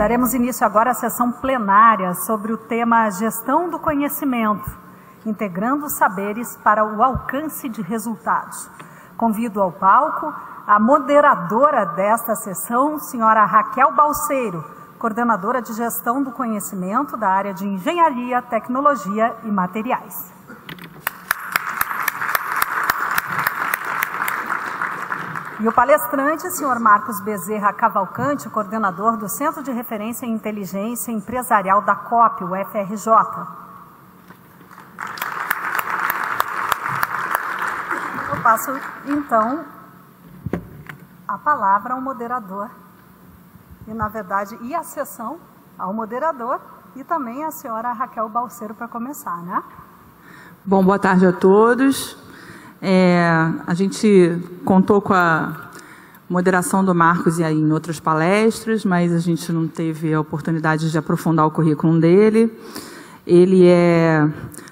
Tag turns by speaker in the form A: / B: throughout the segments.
A: Daremos início agora à sessão plenária sobre o tema Gestão do Conhecimento, integrando os saberes para o alcance de resultados. Convido ao palco a moderadora desta sessão, senhora Raquel Balseiro, coordenadora de Gestão do Conhecimento da área de Engenharia, Tecnologia e Materiais. E o palestrante, senhor Marcos Bezerra Cavalcante, coordenador do Centro de Referência em Inteligência Empresarial da COP, o FRJ. Eu passo, então, a palavra ao moderador. E, na verdade, a sessão ao moderador e também à senhora Raquel Balseiro para começar, né?
B: Bom, boa tarde a todos. A gente contou com a moderação do Marcos e aí em outras palestras, mas a gente não teve a oportunidade de aprofundar o currículo dele. Ele é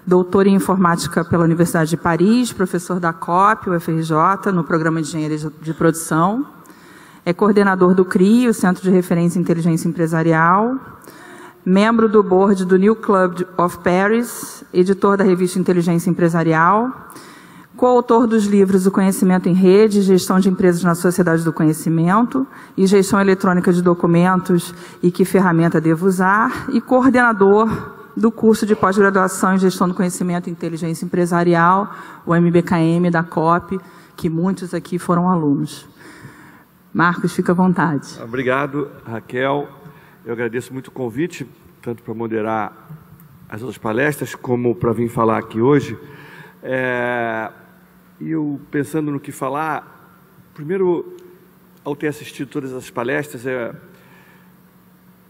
B: doutor em informática pela Universidade de Paris, professor da COP, o FRJ, no programa de engenharia de produção. É coordenador do CRI, o Centro de Referência em Inteligência Empresarial, membro do board do New Club of Paris, editor da revista Inteligência Empresarial, coautor dos livros O Conhecimento em Rede, Gestão de Empresas na Sociedade do Conhecimento e Gestão Eletrônica de Documentos e Que Ferramenta Devo Usar, e coordenador do curso de pós-graduação em Gestão do Conhecimento e Inteligência Empresarial, o MBKM da COP, que muitos aqui foram alunos. Marcos, fica à vontade.
C: Obrigado, Raquel. Eu agradeço muito o convite, tanto para moderar as outras palestras, como para vir falar aqui hoje. E eu, pensando no que falar, primeiro, ao ter assistido todas as palestras,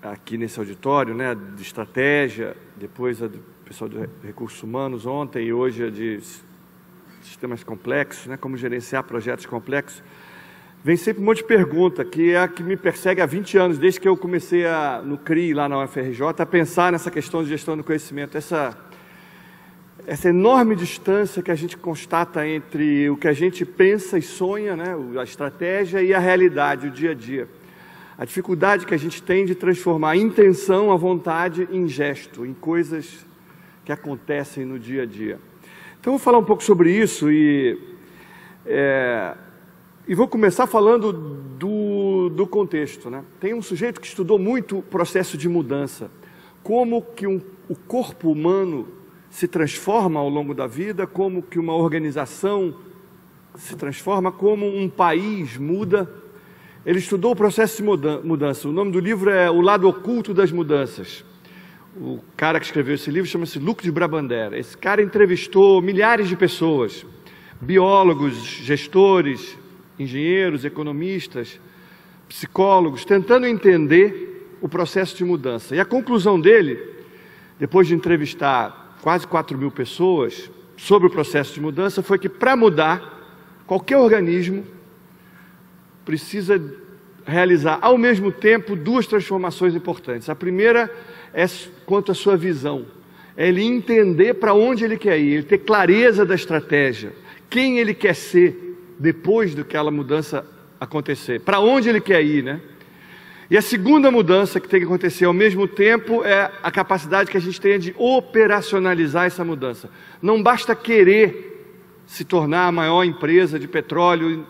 C: aqui nesse auditório, né, de estratégia, depois a do pessoal de recursos humanos ontem e hoje a de sistemas complexos, né, como gerenciar projetos complexos, vem sempre um monte de pergunta, que é a que me persegue há 20 anos, desde que eu comecei no CRI, lá na UFRJ, a pensar nessa questão de gestão do conhecimento, essa enorme distância que a gente constata entre o que a gente pensa e sonha, né, a estratégia, e a realidade, o dia a dia. A dificuldade que a gente tem de transformar a intenção, a vontade, em gesto, em coisas que acontecem no dia a dia. Então, eu vou falar um pouco sobre isso e vou começar falando do contexto, né? Tem um sujeito que estudou muito o processo de mudança, como que o corpo humano se transforma ao longo da vida, como que uma organização se transforma, como um país muda. Ele estudou o processo de mudança. O nome do livro é O Lado Oculto das Mudanças. O cara que escreveu esse livro chama-se Luc de Brabander. Esse cara entrevistou milhares de pessoas, biólogos, gestores, engenheiros, economistas, psicólogos, tentando entender o processo de mudança. E a conclusão dele, depois de entrevistar quase 4.000 pessoas sobre o processo de mudança, foi que para mudar, qualquer organismo precisa realizar ao mesmo tempo duas transformações importantes. A primeira é quanto à sua visão, é ele entender para onde ele quer ir, ele ter clareza da estratégia, quem ele quer ser depois daquela mudança acontecer, para onde ele quer ir, né? E a segunda mudança que tem que acontecer ao mesmo tempo é a capacidade que a gente tenha de operacionalizar essa mudança. Não basta querer se tornar a maior empresa de petróleo,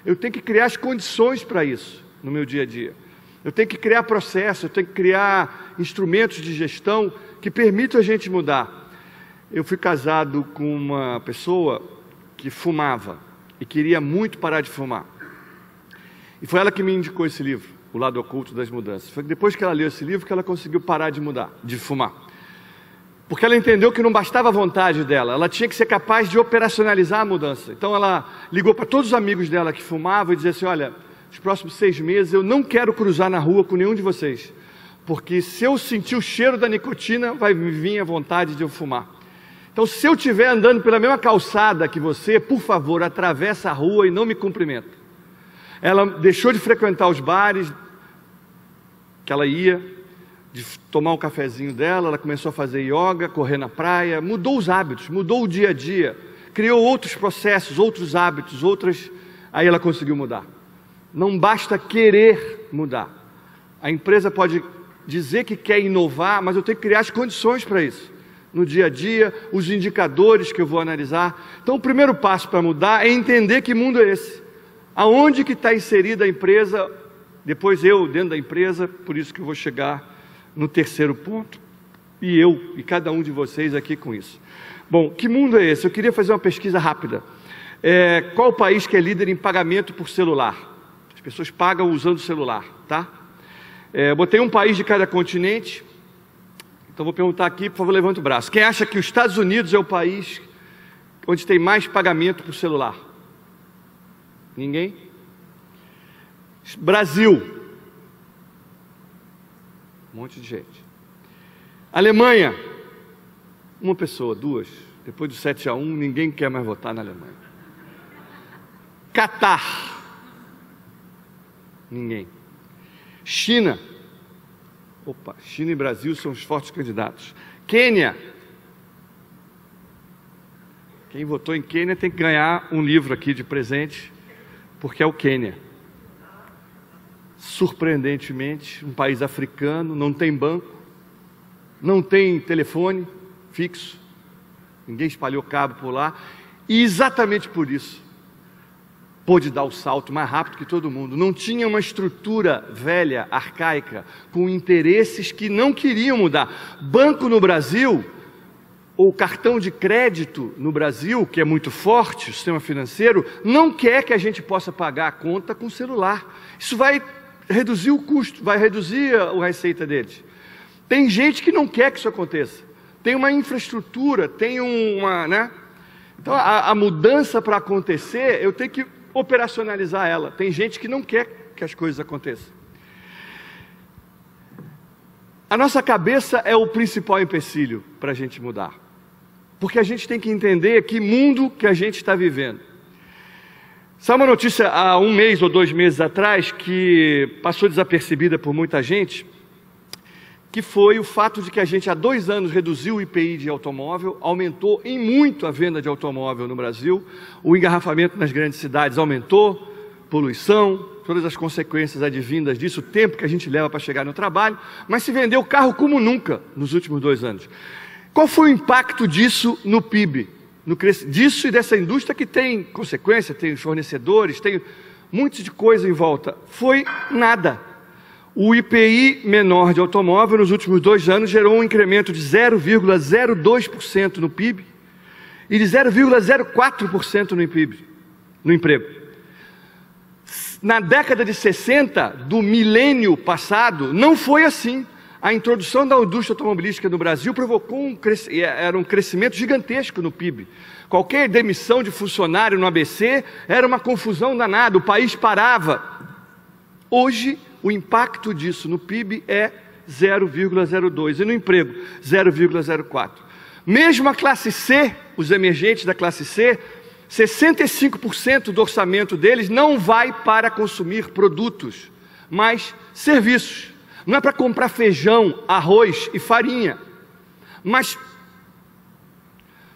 C: eu tenho que criar as condições para isso no meu dia a dia. Eu tenho que criar processos, eu tenho que criar instrumentos de gestão que permitam a gente mudar. Eu fui casado com uma pessoa que fumava e queria muito parar de fumar. E foi ela que me indicou esse livro, O Lado Oculto das Mudanças. Foi depois que ela leu esse livro que ela conseguiu parar de fumar. Porque ela entendeu que não bastava a vontade dela, ela tinha que ser capaz de operacionalizar a mudança. Então ela ligou para todos os amigos dela que fumavam e dizia assim: olha, nos próximos 6 meses eu não quero cruzar na rua com nenhum de vocês, porque se eu sentir o cheiro da nicotina, vai me vir a vontade de eu fumar. Então, se eu estiver andando pela mesma calçada que você, por favor, atravessa a rua e não me cumprimenta. Ela deixou de frequentar os bares que ela ia, de tomar um cafezinho dela, ela começou a fazer yoga, correr na praia, mudou os hábitos, mudou o dia a dia, criou outros processos, outros hábitos, aí ela conseguiu mudar. Não basta querer mudar. A empresa pode dizer que quer inovar, mas eu tenho que criar as condições para isso. No dia a dia, os indicadores que eu vou analisar. Então, o primeiro passo para mudar é entender que mundo é esse. Aonde que está inserida a empresa, depois eu dentro da empresa, por isso que eu vou chegar no terceiro ponto, e eu, e cada um de vocês aqui com isso. Bom, que mundo é esse? Eu queria fazer uma pesquisa rápida. Qual o país que é líder em pagamento por celular? As pessoas pagam usando o celular, tá? Botei um país de cada continente. Então vou perguntar aqui, por favor, levante o braço. Quem acha que os Estados Unidos é o país onde tem mais pagamento por celular? Ninguém? Brasil. Um monte de gente. Alemanha. Uma pessoa, duas. Depois do 7-1, ninguém quer mais votar na Alemanha. Catar. Ninguém. China. Opa, China e Brasil são os fortes candidatos. Quênia. Quem votou em Quênia tem que ganhar um livro aqui de presente, porque é o Quênia. Surpreendentemente, um país africano, não tem banco, não tem telefone fixo, ninguém espalhou cabo por lá, e exatamente por isso pôde dar o salto mais rápido que todo mundo. Não tinha uma estrutura velha, arcaica, com interesses que não queriam mudar. Banco no Brasil, ou cartão de crédito no Brasil, que é muito forte, o sistema financeiro, não quer que a gente possa pagar a conta com celular. Isso vai reduzir o custo, vai reduzir a receita deles. Tem gente que não quer que isso aconteça. Tem uma infraestrutura, tem uma... né? Então, a mudança para acontecer, eu tenho que operacionalizar ela. Tem gente que não quer que as coisas aconteçam. A nossa cabeça é o principal empecilho para a gente mudar. Porque a gente tem que entender que mundo que a gente está vivendo. Sabe uma notícia há 1 mês ou 2 meses atrás que passou desapercebida por muita gente? Que foi o fato de que a gente há 2 anos reduziu o IPI de automóvel, aumentou em muito a venda de automóvel no Brasil, o engarrafamento nas grandes cidades aumentou, poluição, todas as consequências advindas disso, o tempo que a gente leva para chegar no trabalho, mas se vendeu carro como nunca nos últimos 2 anos. Qual foi o impacto disso no PIB? Disso e dessa indústria que tem consequência, tem fornecedores, tem um monte de coisa em volta? Foi nada. O IPI menor de automóvel nos últimos 2 anos gerou um incremento de 0,02% no PIB e de 0,04% no PIB, no emprego. Na década de 60 do milênio passado, não foi assim. A introdução da indústria automobilística no Brasil provocou um crescimento gigantesco no PIB. Qualquer demissão de funcionário no ABC era uma confusão danada, o país parava. Hoje, o impacto disso no PIB é 0,02% e no emprego, 0,04%. Mesmo a classe C, os emergentes da classe C, 65% do orçamento deles não vai para consumir produtos, mas serviços. Não é para comprar feijão, arroz e farinha, mas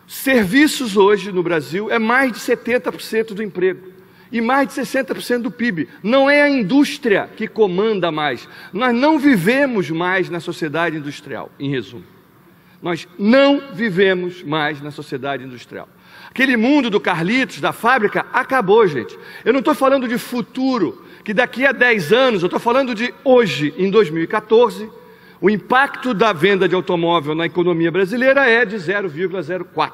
C: serviços hoje no Brasil é mais de 70% do emprego e mais de 60% do PIB. Não é a indústria que comanda mais. Nós não vivemos mais na sociedade industrial, em resumo. Nós não vivemos mais na sociedade industrial. Aquele mundo do Carlitos, da fábrica, acabou, gente. Eu não estou falando de futuro, que daqui a 10 anos, eu estou falando de hoje, em 2014, o impacto da venda de automóvel na economia brasileira é de 0,04%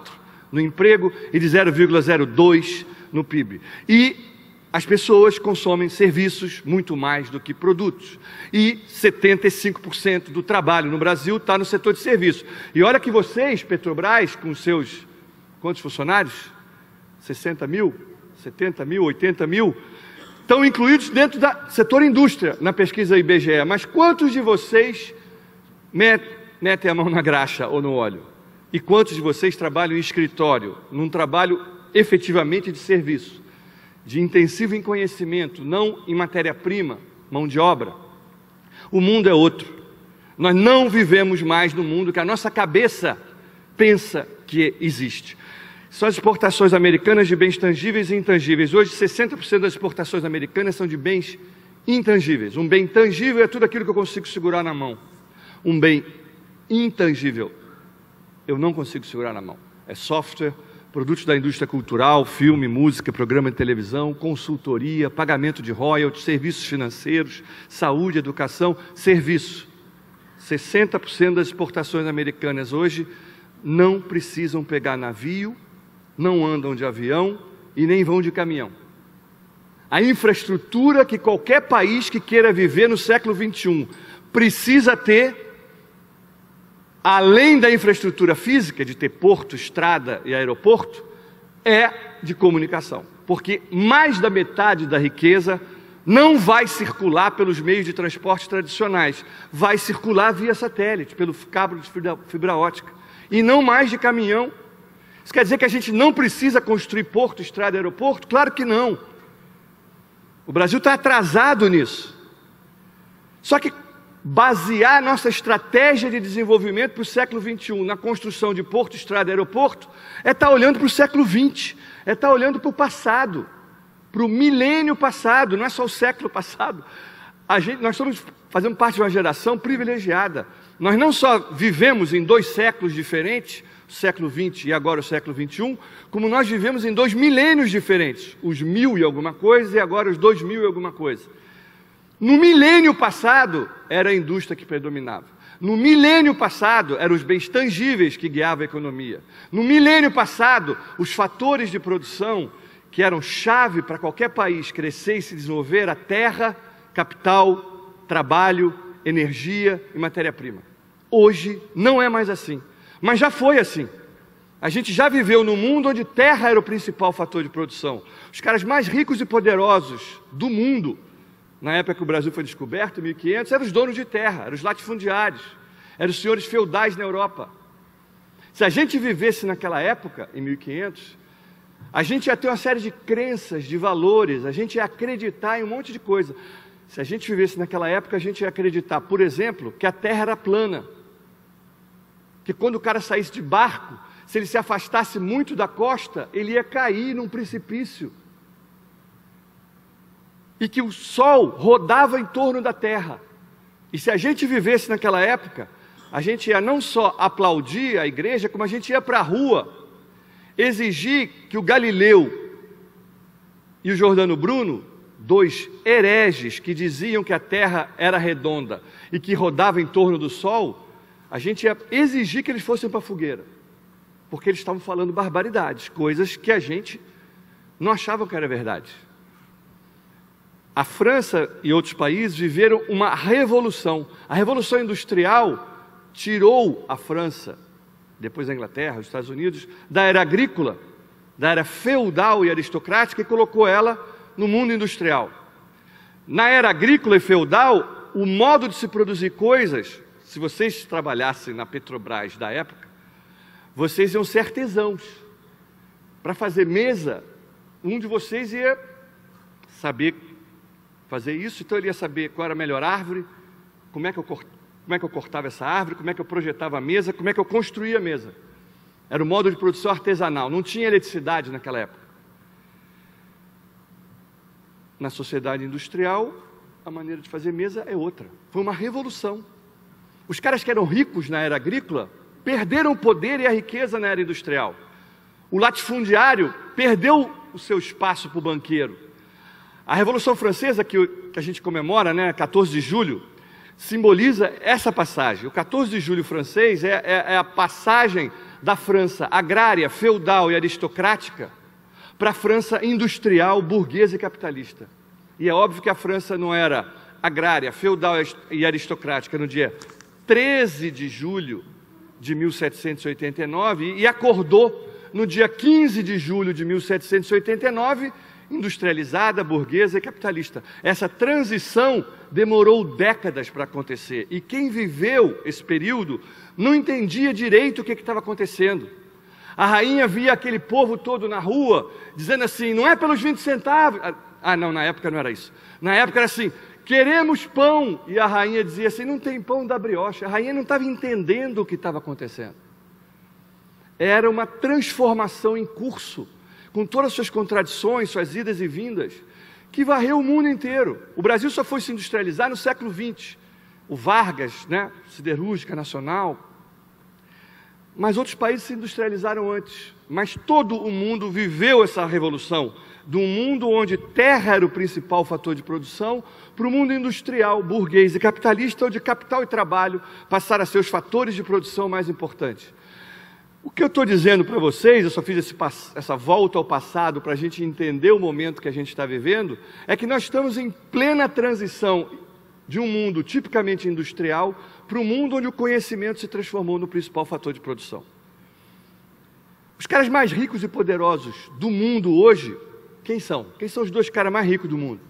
C: no emprego e de 0,02% no PIB. E as pessoas consomem serviços muito mais do que produtos. E 75% do trabalho no Brasil está no setor de serviços. E olha que vocês, Petrobras, com seus... quantos funcionários? 60 mil? 70 mil? 80 mil? Estão incluídos dentro do setor indústria, na pesquisa IBGE. Mas quantos de vocês metem a mão na graxa ou no óleo? E quantos de vocês trabalham em escritório, num trabalho efetivamente de serviço, de intensivo em conhecimento, não em matéria-prima, mão de obra? O mundo é outro. Nós não vivemos mais no mundo que a nossa cabeça pensa que existe. São as exportações americanas de bens tangíveis e intangíveis. Hoje, 60% das exportações americanas são de bens intangíveis. Um bem tangível é tudo aquilo que eu consigo segurar na mão. um bem intangível, eu não consigo segurar na mão. É software, produtos da indústria cultural, filme, música, programa de televisão, consultoria, pagamento de royalties, serviços financeiros, saúde, educação, serviço. 60% das exportações americanas hoje não precisam pegar navio, não andam de avião e nem vão de caminhão. A infraestrutura que qualquer país que queira viver no século XXI precisa ter, além da infraestrutura física, de ter porto, estrada e aeroporto, é de comunicação. Porque mais da metade da riqueza não vai circular pelos meios de transporte tradicionais, vai circular via satélite, pelo cabo de fibra ótica, e não mais de caminhão. Isso quer dizer que a gente não precisa construir porto, estrada e aeroporto? Claro que não. O Brasil está atrasado nisso. Só que basear nossa estratégia de desenvolvimento para o século XXI na construção de porto, estrada e aeroporto é estar olhando para o século XX, é estar olhando para o passado, para o milênio passado, não é só o século passado. Nós estamos fazendo parte de uma geração privilegiada. Nós não só vivemos em 2 séculos diferentes, o século XX e agora o século XXI, como nós vivemos em 2 milênios diferentes, os 1000 e alguma coisa e agora os 2000 e alguma coisa. No milênio passado, era a indústria que predominava. No milênio passado, eram os bens tangíveis que guiavam a economia. No milênio passado, os fatores de produção que eram chave para qualquer país crescer e se desenvolver, a terra, capital, trabalho, energia e matéria-prima. Hoje não é mais assim, mas já foi assim. A gente já viveu num mundo onde terra era o principal fator de produção. Os caras mais ricos e poderosos do mundo, na época que o Brasil foi descoberto, em 1500, eram os donos de terra, eram os latifundiários, eram os senhores feudais na Europa. Se a gente vivesse naquela época, em 1500, a gente ia ter uma série de crenças, de valores, a gente ia acreditar em um monte de coisa. Se a gente vivesse naquela época, a gente ia acreditar, por exemplo, que a terra era plana, que quando o cara saísse de barco, se ele se afastasse muito da costa, ele ia cair num precipício. E que o Sol rodava em torno da Terra. E se a gente vivesse naquela época, a gente ia não só aplaudir a igreja, como a gente ia para a rua, exigir que o Galileu e o Giordano Bruno, 2 hereges que diziam que a Terra era redonda e que rodava em torno do Sol, a gente ia exigir que eles fossem para a fogueira, porque eles estavam falando barbaridades, coisas que a gente não achava que era verdade. A França e outros países viveram uma revolução. A Revolução Industrial tirou a França, depois a Inglaterra, os Estados Unidos, da era agrícola, da era feudal e aristocrática e colocou ela no mundo industrial. Na era agrícola e feudal, o modo de se produzir coisas, se vocês trabalhassem na Petrobras da época, vocês iam ser artesãos. Para fazer mesa, um de vocês ia saber fazer isso, então ele ia saber qual era a melhor árvore, como é que eu cortava essa árvore, como é que eu projetava a mesa, como é que eu construía a mesa. Era o modo de produção artesanal, não tinha eletricidade naquela época. Na sociedade industrial, a maneira de fazer mesa é outra. Foi uma revolução. Os caras que eram ricos na era agrícola perderam o poder e a riqueza na era industrial. O latifundiário perdeu o seu espaço para o banqueiro. A Revolução Francesa, que a gente comemora, né, 14 de julho, simboliza essa passagem. O 14 de julho francês é a passagem da França agrária, feudal e aristocrática para a França industrial, burguesa e capitalista. E é óbvio que a França não era agrária, feudal e aristocrática no dia 13 de julho de 1789 e acordou no dia 15 de julho de 1789, industrializada, burguesa e capitalista. Essa transição demorou décadas para acontecer e quem viveu esse período não entendia direito o que estava acontecendo. A rainha via aquele povo todo na rua dizendo assim, não é pelos 20 centavos. Ah, não, na época não era isso. Na época era assim, queremos pão. E a rainha dizia assim, não tem pão da brioche. A rainha não estava entendendo o que estava acontecendo. Era uma transformação em curso, com todas as suas contradições, suas idas e vindas, que varreu o mundo inteiro. O Brasil só foi se industrializar no século XX, o Vargas, né? Siderúrgica Nacional. Mas outros países se industrializaram antes. Mas todo o mundo viveu essa revolução, de um mundo onde terra era o principal fator de produção, para o mundo industrial, burguês e capitalista, onde capital e trabalho passaram a ser os fatores de produção mais importantes. O que eu estou dizendo para vocês, eu só fiz essa volta ao passado para a gente entender o momento que a gente está vivendo, é que nós estamos em plena transição de um mundo tipicamente industrial para um mundo onde o conhecimento se transformou no principal fator de produção. Os caras mais ricos e poderosos do mundo hoje, quem são? Quem são os dois caras mais ricos do mundo?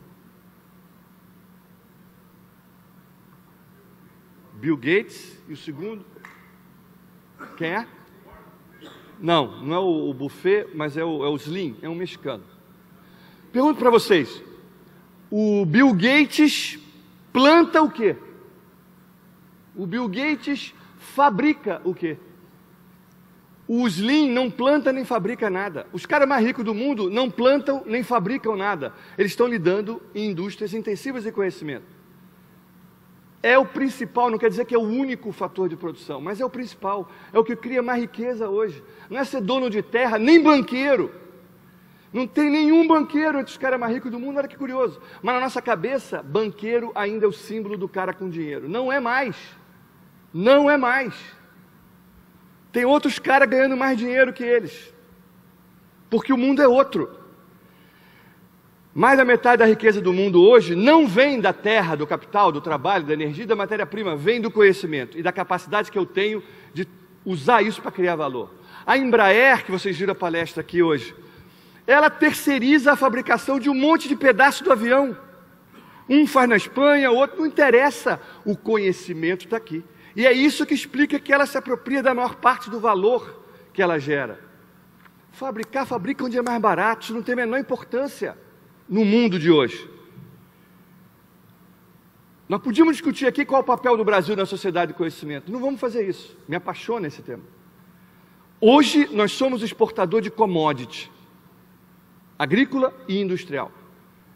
C: Bill Gates e o segundo? Quem é? Não é o Buffet, mas é o Slim, é um mexicano. Pergunto para vocês, o Bill Gates planta o quê? O Bill Gates fabrica o quê? O Slim não planta nem fabrica nada. Os caras mais ricos do mundo não plantam nem fabricam nada. Eles estão lidando em indústrias intensivas de conhecimento. É o principal, não quer dizer que é o único fator de produção, mas é o principal, é o que cria mais riqueza hoje. Não é ser dono de terra, nem banqueiro. Não tem nenhum banqueiro entre os caras mais ricos do mundo, olha que curioso. Mas na nossa cabeça, banqueiro ainda é o símbolo do cara com dinheiro. Não é mais. Não é mais. Tem outros caras ganhando mais dinheiro que eles. Porque o mundo é outro. Mais da metade da riqueza do mundo hoje não vem da terra, do capital, do trabalho, da energia, da matéria-prima, vem do conhecimento e da capacidade que eu tenho de usar isso para criar valor. A Embraer, que vocês viram a palestra aqui hoje, ela terceiriza a fabricação de um monte de pedaços do avião. Um faz na Espanha, outro não interessa, o conhecimento está aqui. E é isso que explica que ela se apropria da maior parte do valor que ela gera. Fabrica onde é mais barato, isso não tem a menor importância no mundo de hoje. Nós podíamos discutir aqui qual é o papel do Brasil na sociedade de conhecimento. Não vamos fazer isso. Me apaixona esse tema. Hoje nós somos exportador de commodity, agrícola e industrial,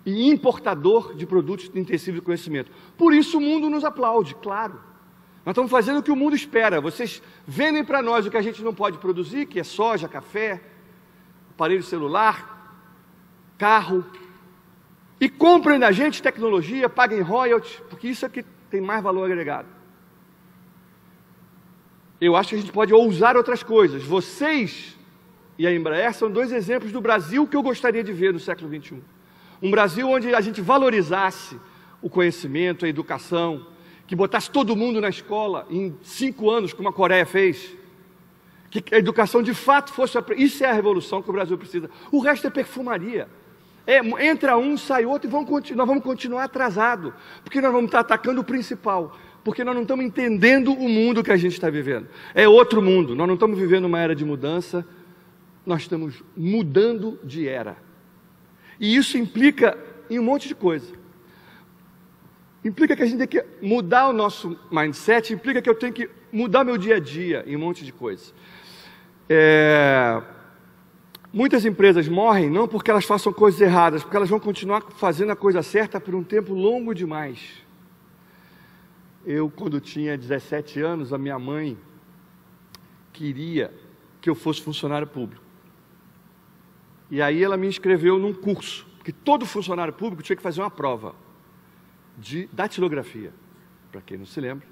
C: e importador de produtos intensivos de conhecimento. Por isso o mundo nos aplaude, claro. Nós estamos fazendo o que o mundo espera. Vocês vendem para nós o que a gente não pode produzir, que é soja, café, aparelho celular, carro, e comprem da gente tecnologia, paguem royalties, porque isso é que tem mais valor agregado. Eu acho que a gente pode ousar outras coisas. Vocês e a Embraer são dois exemplos do Brasil que eu gostaria de ver no século XXI. Um Brasil onde a gente valorizasse o conhecimento, a educação, que botasse todo mundo na escola em 5 anos, como a Coreia fez. Que a educação de fato fosse... Isso é a revolução que o Brasil precisa. O resto é perfumaria. Entra um, sai outro e nós vamos continuar atrasados, porque nós vamos estar atacando o principal, porque nós não estamos entendendo o mundo que a gente está vivendo. É outro mundo, nós não estamos vivendo uma era de mudança, nós estamos mudando de era. E isso implica em um monte de coisa. Implica que a gente tem que mudar o nosso mindset, implica que eu tenho que mudar meu dia a dia em um monte de coisa. Muitas empresas morrem não porque elas façam coisas erradas, porque elas vão continuar fazendo a coisa certa por um tempo longo demais. Eu, quando tinha 17 anos, a minha mãe queria que eu fosse funcionário público. E aí ela me inscreveu num curso, porque todo funcionário público tinha que fazer uma prova de datilografia, para quem não se lembra.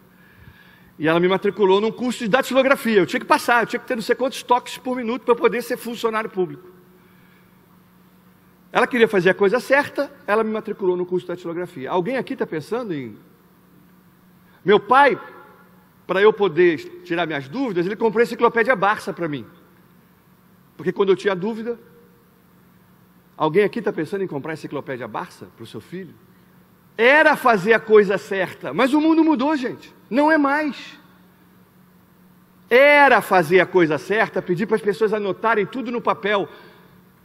C: E ela me matriculou num curso de datilografia. Eu tinha que passar, eu tinha que ter não sei quantos toques por minuto para poder ser funcionário público. Ela queria fazer a coisa certa, ela me matriculou no curso de datilografia. Alguém aqui está pensando em... Meu pai, para eu poder tirar minhas dúvidas, ele comprou a enciclopédia Barça para mim. Porque quando eu tinha dúvida... Alguém aqui está pensando em comprar a enciclopédia Barça para o seu filho? Era fazer a coisa certa, mas o mundo mudou, gente. Não é mais. Era fazer a coisa certa, pedir para as pessoas anotarem tudo no papel.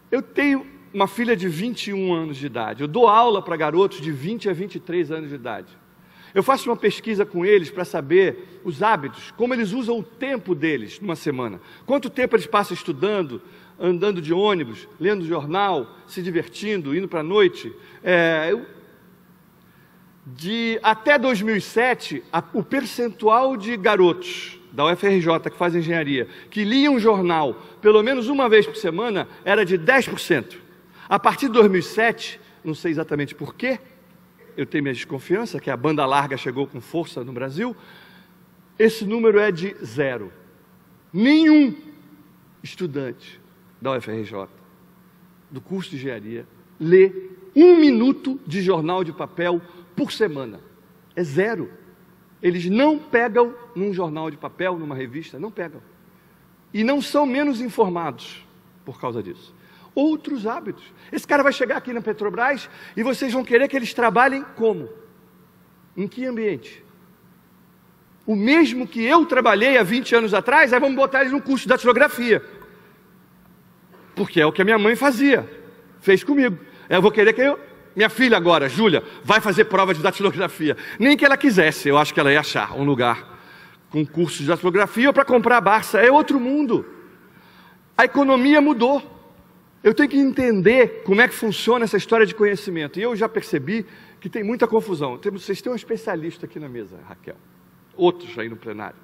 C: Eu tenho uma filha de 21 anos de idade. Eu dou aula para garotos de 20 a 23 anos de idade. Eu faço uma pesquisa com eles para saber os hábitos, como eles usam o tempo deles numa semana. Quanto tempo eles passam estudando, andando de ônibus, lendo jornal, se divertindo, indo para a noite. Até 2007, o percentual de garotos da UFRJ que fazem engenharia, que liam um jornal pelo menos uma vez por semana, era de 10%. A partir de 2007, não sei exatamente por quê, eu tenho minha desconfiança, que a banda larga chegou com força no Brasil, esse número é de 0. Nenhum estudante da UFRJ, do curso de engenharia, lê 1 minuto de jornal de papel por semana. É 0. Eles não pegam num jornal de papel, numa revista, não pegam. E não são menos informados por causa disso. Outros hábitos. Esse cara vai chegar aqui na Petrobras e vocês vão querer que eles trabalhem como? Em que ambiente? O mesmo que eu trabalhei há 20 anos atrás, aí vamos botar eles no curso de datilografia. Porque é o que a minha mãe fazia, fez comigo. Eu vou querer que minha filha agora, Júlia, vai fazer prova de datilografia. Nem que ela quisesse, eu acho que ela ia achar um lugar com curso de datilografia para comprar a Barça. É outro mundo. A economia mudou. Eu tenho que entender como é que funciona essa história de conhecimento. E eu já percebi que tem muita confusão. Vocês têm um especialista aqui na mesa, Raquel. Outros aí no plenário.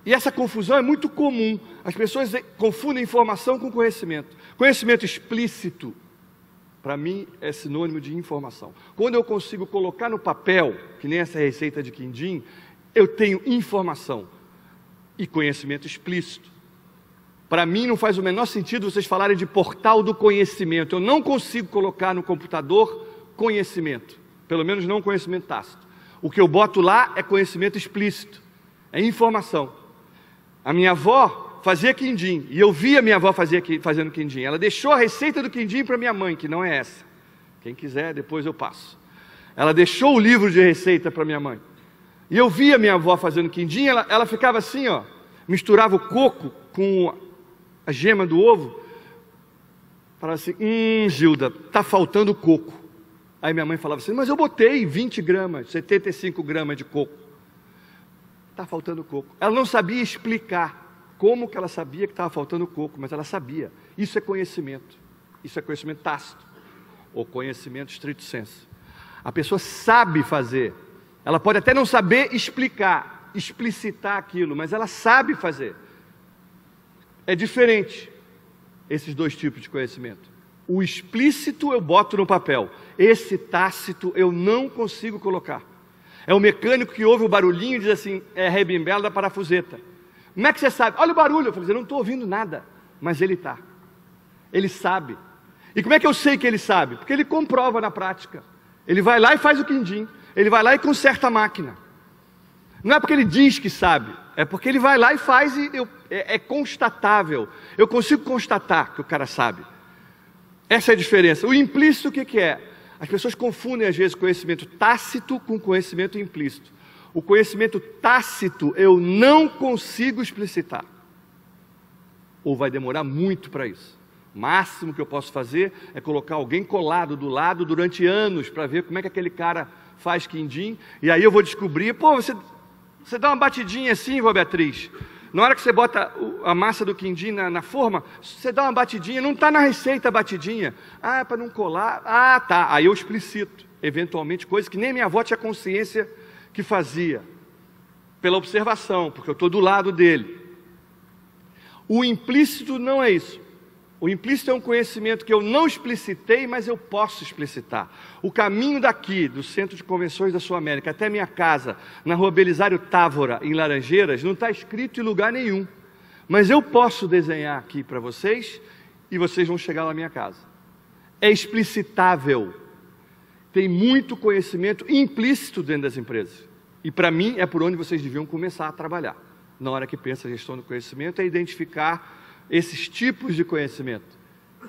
C: E essa confusão é muito comum. As pessoas confundem informação com conhecimento. Conhecimento explícito, para mim, é sinônimo de informação. Quando eu consigo colocar no papel, que nem essa receita de quindim, eu tenho informação e conhecimento explícito. Para mim não faz o menor sentido vocês falarem de portal do conhecimento. Eu não consigo colocar no computador conhecimento, pelo menos não conhecimento tácito. O que eu boto lá é conhecimento explícito, é informação. A minha avó fazia quindim, e eu via minha avó fazendo quindim. Ela deixou a receita do quindim para minha mãe, que não é essa. Quem quiser, depois eu passo. Ela deixou o livro de receita para minha mãe. E eu via minha avó fazendo quindim, ela ficava assim, ó, misturava o coco com a gema do ovo, falava assim, Gilda, tá faltando coco. Aí minha mãe falava assim, mas eu botei 20 gramas, 75 gramas de coco. Está faltando coco. Ela não sabia explicar como que ela sabia que estava faltando coco, mas ela sabia. Isso é conhecimento. Isso é conhecimento tácito, ou conhecimento stricto sensu. A pessoa sabe fazer. Ela pode até não saber explicar, explicitar aquilo, mas ela sabe fazer. É diferente esses dois tipos de conhecimento. O explícito eu boto no papel. Esse tácito eu não consigo colocar. É o mecânico que ouve o barulhinho e diz assim, é a rebimbela da parafuseta. Como é que você sabe? Olha o barulho. Eu falei, eu não estou ouvindo nada. Mas ele está. Ele sabe. E como é que eu sei que ele sabe? Porque ele comprova na prática. Ele vai lá e faz o quindim. Ele vai lá e conserta a máquina. Não é porque ele diz que sabe. É porque ele vai lá e faz e é constatável. Eu consigo constatar que o cara sabe. Essa é a diferença. O implícito o que é? As pessoas confundem às vezes conhecimento tácito com conhecimento implícito. O conhecimento tácito eu não consigo explicitar. Ou vai demorar muito para isso. O máximo que eu posso fazer é colocar alguém colado do lado durante anos para ver como é que aquele cara faz quindim. E aí eu vou descobrir, pô, você dá uma batidinha assim, vó Beatriz. Na hora que você bota a massa do quindim na forma, você dá uma batidinha, não está na receita a batidinha. Ah, é para não colar. Ah, tá. Aí eu explicito, eventualmente, coisas que nem minha avó tinha consciência que fazia. Pela observação, porque eu estou do lado dele. O implícito não é isso. O implícito é um conhecimento que eu não explicitei, mas eu posso explicitar. O caminho daqui, do Centro de Convenções da Sul América, até minha casa, na Rua Belisário Távora, em Laranjeiras, não está escrito em lugar nenhum. Mas eu posso desenhar aqui para vocês e vocês vão chegar lá na minha casa. É explicitável. Tem muito conhecimento implícito dentro das empresas. E para mim é por onde vocês deviam começar a trabalhar. Na hora que pensa a gestão do conhecimento, é identificar esses tipos de conhecimento.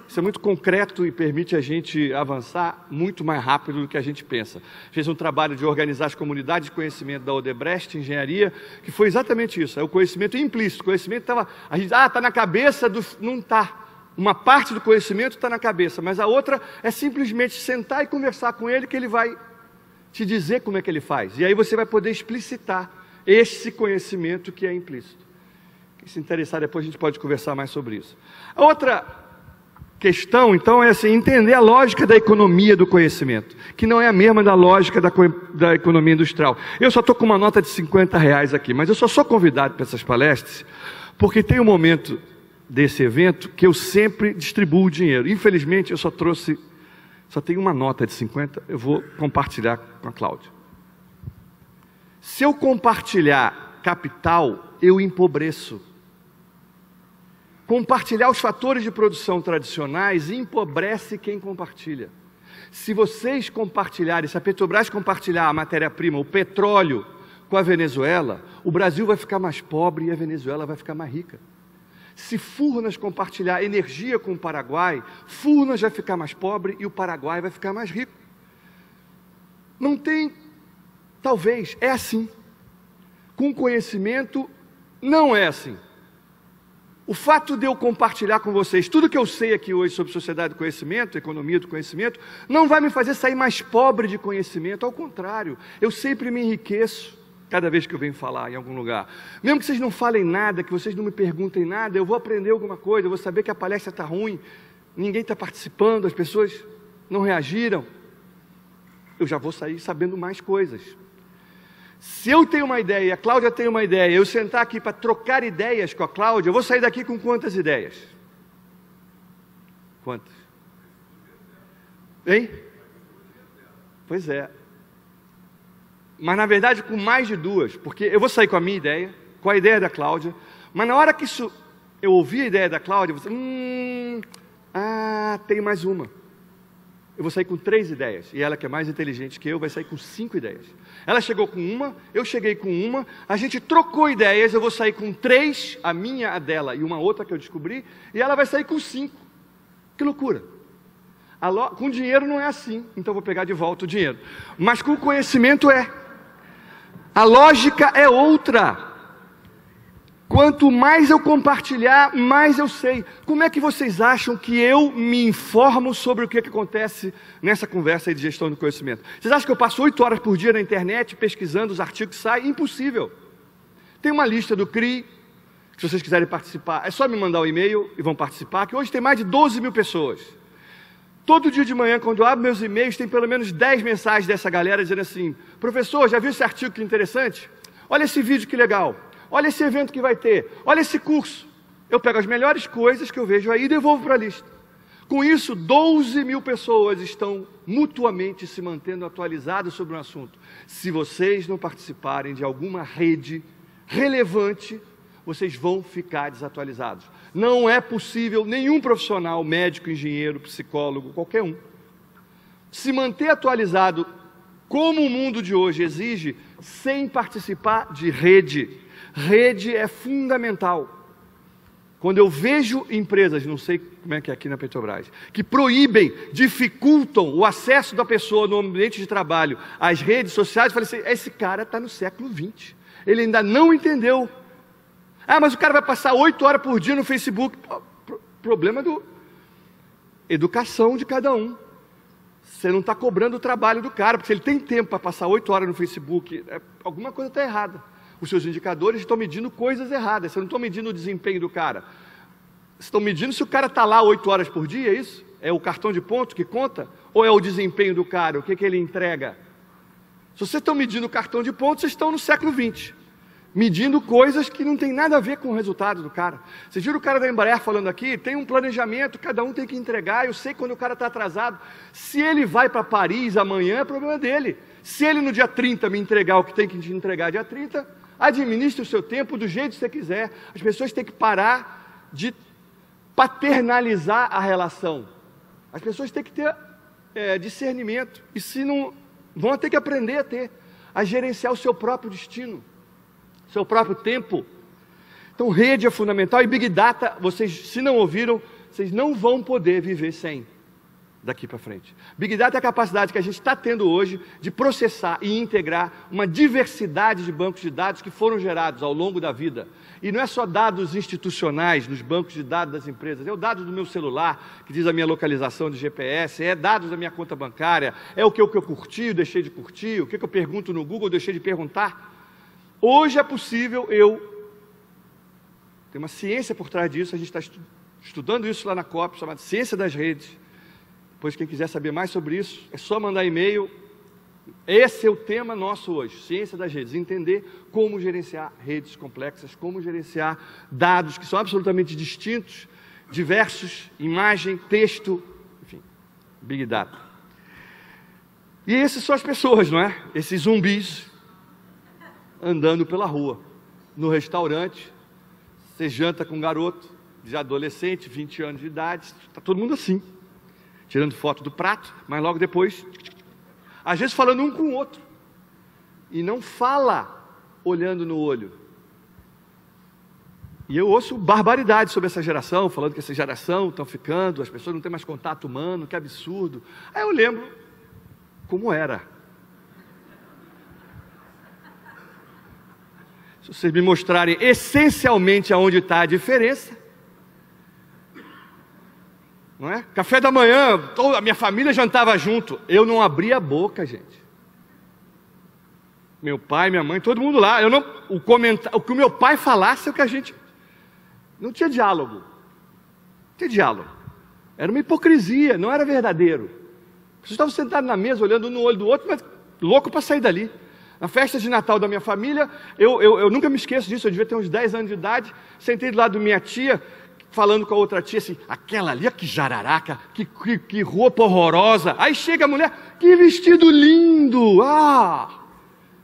C: Isso é muito concreto e permite a gente avançar muito mais rápido do que a gente pensa. Fez um trabalho de organizar as comunidades de conhecimento da Odebrecht Engenharia, que foi exatamente isso, é o conhecimento implícito. O conhecimento estava, a gente, está na cabeça, não está. Uma parte do conhecimento está na cabeça, mas a outra é simplesmente sentar e conversar com ele, que ele vai te dizer como é que ele faz. E aí você vai poder explicitar esse conhecimento que é implícito. Quem se interessar, depois a gente pode conversar mais sobre isso. A outra questão, então, é assim, entender a lógica da economia do conhecimento, que não é a mesma da lógica da economia industrial. Eu só estou com uma nota de R$50 aqui, mas eu só sou convidado para essas palestras, porque tem um momento desse evento que eu sempre distribuo o dinheiro. Infelizmente, eu só tenho uma nota de 50, eu vou compartilhar com a Cláudia. Se eu compartilhar capital, eu empobreço. Compartilhar os fatores de produção tradicionais empobrece quem compartilha. Se vocês compartilharem, se a Petrobras compartilhar a matéria-prima, o petróleo, com a Venezuela, o Brasil vai ficar mais pobre e a Venezuela vai ficar mais rica. Se Furnas compartilhar energia com o Paraguai, Furnas vai ficar mais pobre e o Paraguai vai ficar mais rico. Não tem, talvez, é assim. Com conhecimento, não é assim. O fato de eu compartilhar com vocês tudo que eu sei aqui hoje sobre sociedade do conhecimento, economia do conhecimento, não vai me fazer sair mais pobre de conhecimento. Ao contrário, eu sempre me enriqueço cada vez que eu venho falar em algum lugar. Mesmo que vocês não falem nada, que vocês não me perguntem nada, eu vou aprender alguma coisa, eu vou saber que a palestra está ruim, ninguém está participando, as pessoas não reagiram. Eu já vou sair sabendo mais coisas. Se eu tenho uma ideia e a Cláudia tem uma ideia, eu sentar aqui para trocar ideias com a Cláudia, eu vou sair daqui com quantas ideias? Quantas? Hein? Pois é. Mas na verdade com mais de duas, porque eu vou sair com a minha ideia, com a ideia da Cláudia, mas na hora que eu ouvir a ideia da Cláudia, eu vou dizer, tem mais uma. Eu vou sair com 3 ideias, e ela que é mais inteligente que eu, vai sair com 5 ideias. Ela chegou com uma, eu cheguei com uma, a gente trocou ideias, eu vou sair com 3, a minha, a dela e uma outra que eu descobri, e ela vai sair com 5. Que loucura! Com dinheiro não é assim, então eu vou pegar de volta o dinheiro. Mas com conhecimento é. A lógica é outra. Quanto mais eu compartilhar, mais eu sei. Como é que vocês acham que eu me informo sobre o que acontece nessa conversa aí de gestão do conhecimento? Vocês acham que eu passo 8 horas por dia na internet pesquisando os artigos que saem? Impossível. Tem uma lista do CRI, que se vocês quiserem participar, é só me mandar um e-mail e vão participar, que hoje tem mais de 12 mil pessoas. Todo dia de manhã, quando eu abro meus e-mails, tem pelo menos 10 mensagens dessa galera dizendo assim, professor, já viu esse artigo que interessante? Olha esse vídeo que legal. Olha esse evento que vai ter, olha esse curso. Eu pego as melhores coisas que eu vejo aí e devolvo para a lista. Com isso, 12 mil pessoas estão mutuamente se mantendo atualizadas sobre um assunto. Se vocês não participarem de alguma rede relevante, vocês vão ficar desatualizados. Não é possível nenhum profissional, médico, engenheiro, psicólogo, qualquer um, se manter atualizado como o mundo de hoje exige, sem participar de rede. Rede é fundamental. Quando eu vejo empresas, não sei como é que é aqui na Petrobras, que proíbem, dificultam o acesso da pessoa no ambiente de trabalho às redes sociais, eu falei assim, esse cara está no século XX. Ele ainda não entendeu. Mas o cara vai passar 8 horas por dia no Facebook. Problema do educação de cada um. Você não está cobrando o trabalho do cara, porque se ele tem tempo para passar 8 horas no Facebook, alguma coisa está errada. Os seus indicadores estão medindo coisas erradas. Você não está medindo o desempenho do cara. Vocês estão medindo se o cara está lá 8 horas por dia, é isso? É o cartão de ponto que conta? Ou é o desempenho do cara, o que ele entrega? Se vocês estão medindo o cartão de ponto, vocês estão no século XX. Medindo coisas que não tem nada a ver com o resultado do cara. Vocês viram o cara da Embraer falando aqui? Tem um planejamento, cada um tem que entregar. Eu sei quando o cara está atrasado. Se ele vai para Paris amanhã, é problema dele. Se ele no dia 30 me entregar o que tem que te entregar dia 30... Administre o seu tempo do jeito que você quiser. As pessoas têm que parar de paternalizar a relação. As pessoas têm que ter discernimento. E se não, vão ter que aprender a gerenciar o seu próprio destino, seu próprio tempo. Então, rede é fundamental. E Big Data, vocês, se não ouviram, vocês não vão poder viver sem daqui para frente. Big Data é a capacidade que a gente está tendo hoje de processar e integrar uma diversidade de bancos de dados que foram gerados ao longo da vida. E não é só dados institucionais nos bancos de dados das empresas, é o dado do meu celular, que diz a minha localização de GPS, é dados da minha conta bancária, é o que eu curti, eu deixei de curtir, o que eu pergunto no Google, eu deixei de perguntar. Hoje é possível tem uma ciência por trás disso, a gente está estudando isso lá na COP, chamado Ciência das Redes. Depois, quem quiser saber mais sobre isso, é só mandar e-mail. Esse é o tema nosso hoje, Ciência das Redes, entender como gerenciar redes complexas, como gerenciar dados que são absolutamente distintos, diversos, imagem, texto, enfim, Big Data. E essas são as pessoas, não é? Esses zumbis andando pela rua, no restaurante, você janta com um garoto, já adolescente, 20 anos de idade, está todo mundo assim, tirando foto do prato, mas logo depois, às vezes falando um com o outro, e não fala olhando no olho. E eu ouço barbaridade sobre essa geração, falando que essa geração estão ficando, as pessoas não têm mais contato humano, que absurdo. Aí eu lembro como era. Se vocês me mostrarem essencialmente aonde está a diferença, não é? Café da manhã, toda a minha família jantava junto, eu não abria a boca, gente. Meu pai, minha mãe, todo mundo lá. O que o meu pai falasse é o que a gente... Não tinha diálogo. Não tinha diálogo. Era uma hipocrisia, não era verdadeiro. Vocês estavam sentados na mesa, olhando um no olho do outro, mas louco para sair dali. Na festa de Natal da minha família, eu nunca me esqueço disso, eu devia ter uns 10 anos de idade, sentei do lado da minha tia, falando com a outra tia assim, aquela ali, que jararaca, que roupa horrorosa. Aí chega a mulher, que vestido lindo!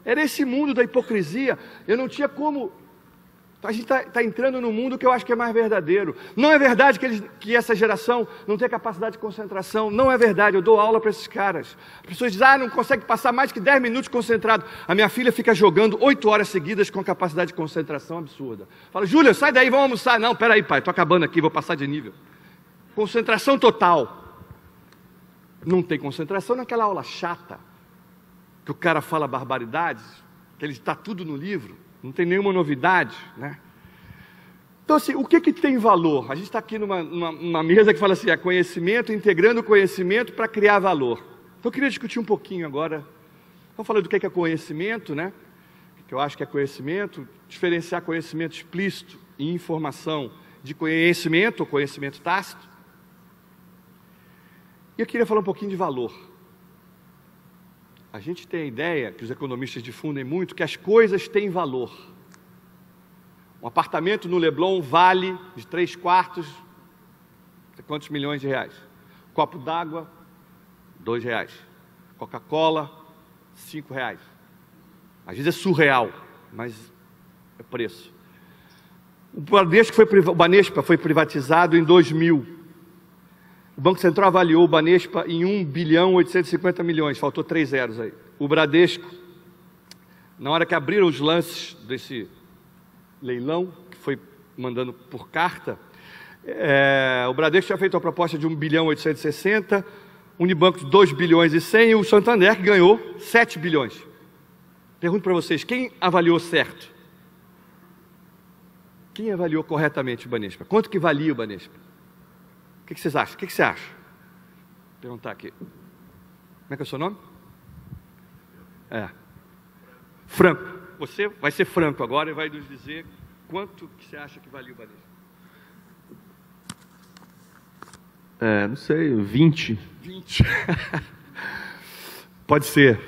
C: Era esse mundo da hipocrisia. Eu não tinha como... A gente está entrando num mundo que eu acho que é mais verdadeiro. Não é verdade que essa geração não tem capacidade de concentração. Não é verdade, eu dou aula para esses caras. As pessoas dizem, não consegue passar mais que 10 minutos concentrado. A minha filha fica jogando 8 horas seguidas com capacidade de concentração absurda. Fala, Júlia, sai daí, vamos almoçar. Não, peraí pai, estou acabando aqui, vou passar de nível. Concentração total. Não tem concentração naquela aula chata, que o cara fala barbaridades, que ele está tudo no livro. Não tem nenhuma novidade, né? Então, assim, o que tem valor? A gente está aqui numa mesa que fala assim, é conhecimento, integrando o conhecimento para criar valor. Então, eu queria discutir um pouquinho agora. Vamos falar do que é conhecimento, né? O que eu acho que é conhecimento, diferenciar conhecimento explícito e informação de conhecimento ou conhecimento tácito. E eu queria falar um pouquinho de valor. A gente tem a ideia, que os economistas difundem muito, que as coisas têm valor. Um apartamento no Leblon vale de 3 quartos, quantos milhões de reais? Copo d'água, R$2. Coca-Cola, R$5. Às vezes é surreal, mas é preço. O Banespa foi privatizado em 2000. O Banco Central avaliou o Banespa em 1,850 bilhão, faltou 3 zeros aí. O Bradesco, na hora que abriram os lances desse leilão, que foi mandando por carta, o Bradesco tinha feito uma proposta de 1,860 bilhão, Unibanco de 2,1 bilhões e o Santander que ganhou 7 bilhões. Pergunto para vocês, quem avaliou certo? Quem avaliou corretamente o Banespa? Quanto que valia o Banespa? O que vocês acham? O que você acha? Vou perguntar aqui. Como é que é o seu nome? Franco. Você vai ser franco agora e vai nos dizer quanto que você acha que valia o Banespa.
D: Não sei, 20.
C: 20. Pode ser.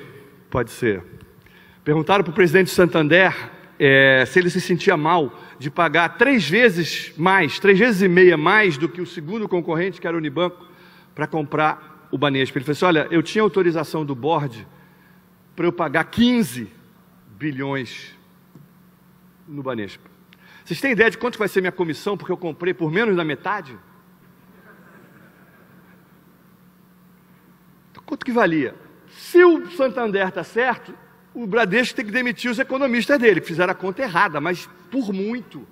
C: Perguntaram para o presidente do Santander se ele se sentia mal de pagar 3 vezes mais, 3 vezes e meia mais do que o segundo concorrente, que era o Unibanco, para comprar o Banespa. Ele falou assim, olha, eu tinha autorização do board para eu pagar 15 bilhões no Banespa. Vocês têm ideia de quanto vai ser minha comissão, porque eu comprei por menos da metade? Então, quanto que valia? Se o Santander está certo, o Bradesco tem que demitir os economistas dele, que fizeram a conta errada, mas por muito.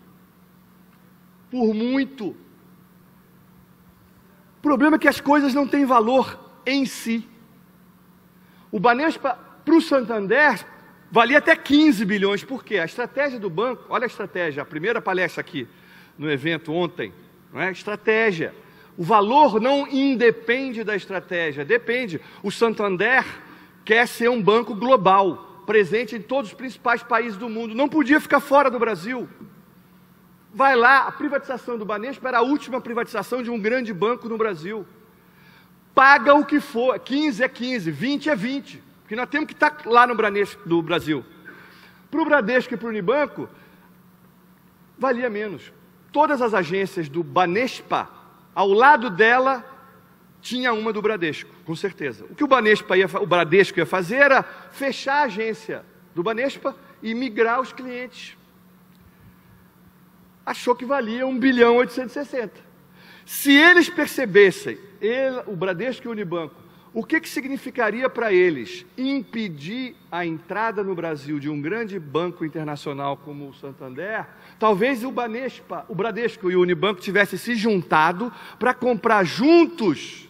C: Por muito. O problema é que as coisas não têm valor em si. O Banespa, para o Santander, valia até 15 bilhões. Por quê? A estratégia do banco, olha a estratégia, a primeira palestra aqui no evento ontem, não é? Estratégia. O valor não independe da estratégia, depende. O Santander quer ser um banco global, presente em todos os principais países do mundo. Não podia ficar fora do Brasil. Vai lá, a privatização do Banespa era a última privatização de um grande banco no Brasil. Paga o que for, 15 é 15, 20 é 20, porque nós temos que estar lá no Banespa do Brasil. Para o Bradesco e para o Unibanco, valia menos. Todas as agências do Banespa, ao lado dela, tinha uma do Bradesco, com certeza. O que o Bradesco ia fazer era fechar a agência do Banespa e migrar os clientes. Achou que valia 1.860 bilhão. Se eles percebessem, o Bradesco e o Unibanco, o que significaria para eles impedir a entrada no Brasil de um grande banco internacional como o Santander, talvez o Bradesco e o Unibanco tivessem se juntado para comprar juntos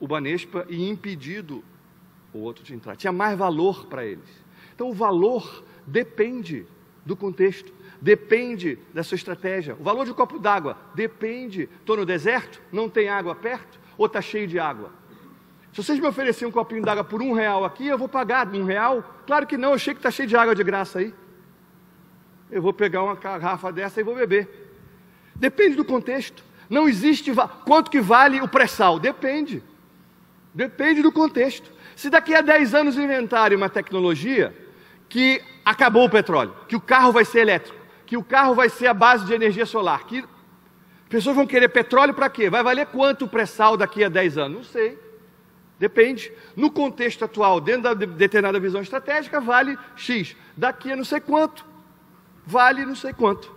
C: o Banespa e impedido o outro de entrar. Tinha mais valor para eles. Então o valor depende do contexto, depende da sua estratégia. O valor de um copo d'água depende. Estou no deserto, não tem água perto ou está cheio de água? Se vocês me oferecerem um copinho d'água por R$1 aqui, eu vou pagar R$1? Claro que não, eu achei que está cheio de água de graça aí. Eu vou pegar uma garrafa dessa e vou beber. Depende do contexto. Não existe... Quanto que vale o pré-sal? Depende. Depende do contexto. Se daqui a 10 anos inventarem uma tecnologia que acabou o petróleo, que o carro vai ser elétrico, que o carro vai ser a base de energia solar, que as pessoas vão querer petróleo para quê? Vai valer quanto o pré-sal daqui a 10 anos? Não sei. Depende. No contexto atual, dentro da determinada visão estratégica, vale X. Daqui a não sei quanto, vale não sei quanto.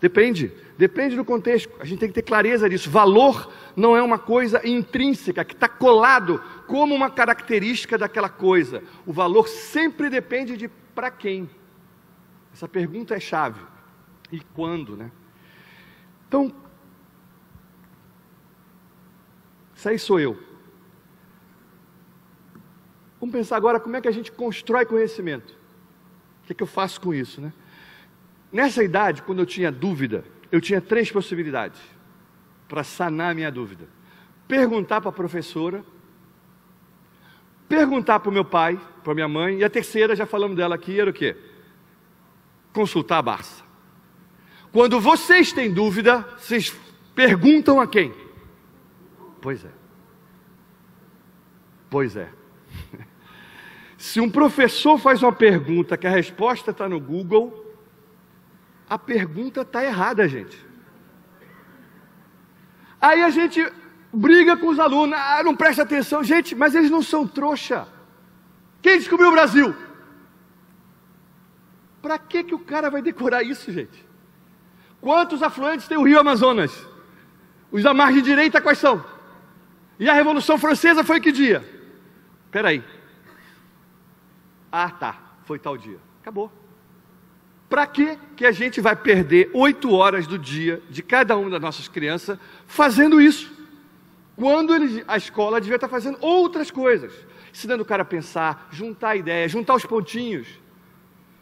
C: Depende. Depende do contexto. A gente tem que ter clareza disso. Valor não é uma coisa intrínseca, que está colado como uma característica daquela coisa. O valor sempre depende de para quem. Essa pergunta é chave. E quando, né? Então, isso aí sou eu. Vamos pensar agora como é que a gente constrói conhecimento. O que é que eu faço com isso, né? Nessa idade, quando eu tinha dúvida, eu tinha 3 possibilidades para sanar a minha dúvida. Perguntar para a professora, perguntar para o meu pai, para a minha mãe, e a terceira, já falamos dela aqui, era o quê? Consultar a Barça. Quando vocês têm dúvida, vocês perguntam a quem? Pois é. Pois é. Se um professor faz uma pergunta que a resposta está no Google, a pergunta está errada, gente. Aí a gente briga com os alunos, não presta atenção. Gente, mas eles não são trouxa. Quem descobriu o Brasil? Para que o cara vai decorar isso, gente? Quantos afluentes tem o Rio Amazonas? Os da margem direita quais são? E a Revolução Francesa foi que dia? Espera aí. Ah, tá. Foi tal dia. Acabou. Para que a gente vai perder 8 horas do dia de cada uma das nossas crianças fazendo isso? Quando a escola devia estar fazendo outras coisas. Ensinando o cara a pensar, juntar ideias, juntar os pontinhos.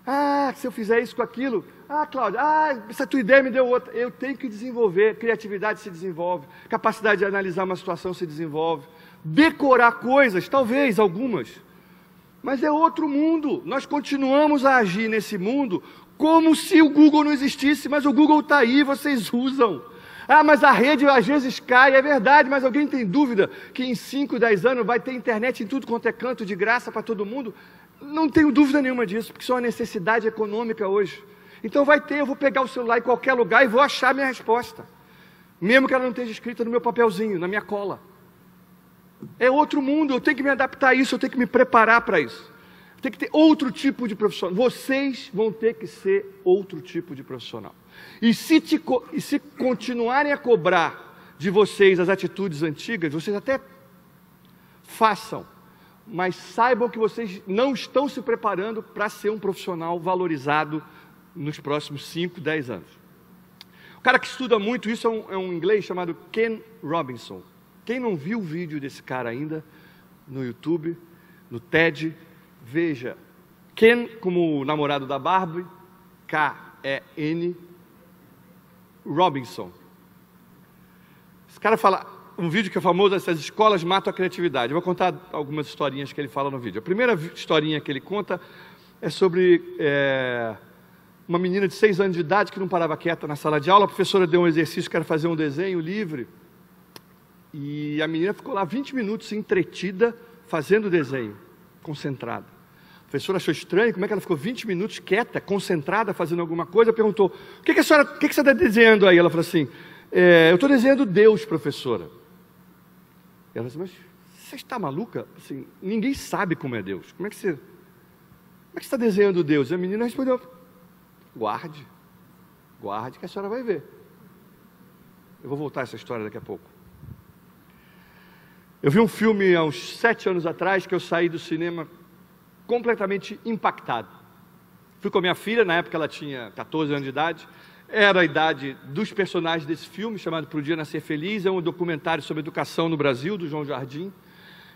C: Ah, se eu fizer isso com aquilo... Ah, Cláudia, essa tua ideia me deu outra. Eu tenho que desenvolver, criatividade se desenvolve, capacidade de analisar uma situação se desenvolve, decorar coisas, talvez algumas, mas é outro mundo. Nós continuamos a agir nesse mundo como se o Google não existisse, mas o Google está aí, vocês usam. Ah, mas a rede às vezes cai, é verdade, mas alguém tem dúvida que em 5, 10 anos vai ter internet em tudo quanto é canto, de graça para todo mundo? Não tenho dúvida nenhuma disso, porque isso é uma necessidade econômica hoje. Então vai ter, eu vou pegar o celular em qualquer lugar e vou achar a minha resposta. Mesmo que ela não esteja escrita no meu papelzinho, na minha cola. É outro mundo, eu tenho que me adaptar a isso, eu tenho que me preparar para isso. Tem que ter outro tipo de profissional. Vocês vão ter que ser outro tipo de profissional. E se continuarem a cobrar de vocês as atitudes antigas, vocês até façam, mas saibam que vocês não estão se preparando para ser um profissional valorizado nos próximos 5, 10 anos. O cara que estuda muito isso é um inglês chamado Ken Robinson. Quem não viu o vídeo desse cara ainda, no YouTube, no TED, veja. Ken como o namorado da Barbie, K-E-N, Robinson. Esse cara fala, um vídeo que é famoso, essas escolas matam a criatividade. Eu vou contar algumas historinhas que ele fala no vídeo. A primeira historinha que ele conta é sobre uma menina de 6 anos de idade que não parava quieta na sala de aula. A professora deu um exercício que era fazer um desenho livre, e a menina ficou lá 20 minutos entretida fazendo o desenho, concentrada. A professora achou estranho, como é que ela ficou 20 minutos quieta, concentrada, fazendo alguma coisa. Perguntou: o que você está desenhando aí? Ela falou assim: eu estou desenhando Deus, professora. Ela falou assim: mas você está maluca? Assim, ninguém sabe como é Deus. Como é que você está desenhando Deus? E a menina respondeu: guarde que a senhora vai ver. Eu vou voltar a essa história daqui a pouco. Eu vi um filme há uns 7 anos atrás, que eu saí do cinema completamente impactado. Fui com a minha filha, na época ela tinha 14 anos de idade, era a idade dos personagens desse filme, chamado Pro Dia Nascer Feliz. É um documentário sobre educação no Brasil, do João Jardim,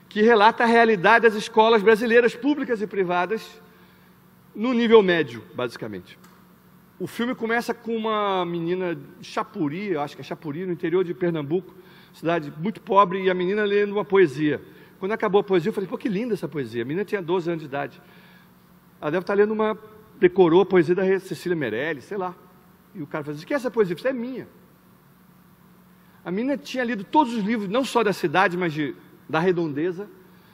C: que relata a realidade das escolas brasileiras, públicas e privadas, no nível médio, basicamente. O filme começa com uma menina de Chapuri, eu acho que é Chapuri, no interior de Pernambuco, cidade muito pobre, e a menina lendo uma poesia. Quando acabou a poesia, eu falei: pô, que linda essa poesia. A menina tinha 12 anos de idade. Ela deve estar lendo decorou a poesia da Cecília Meirelles, sei lá. E o cara falou assim: o que é essa poesia? Isso é minha. A menina tinha lido todos os livros, não só da cidade, mas da redondeza.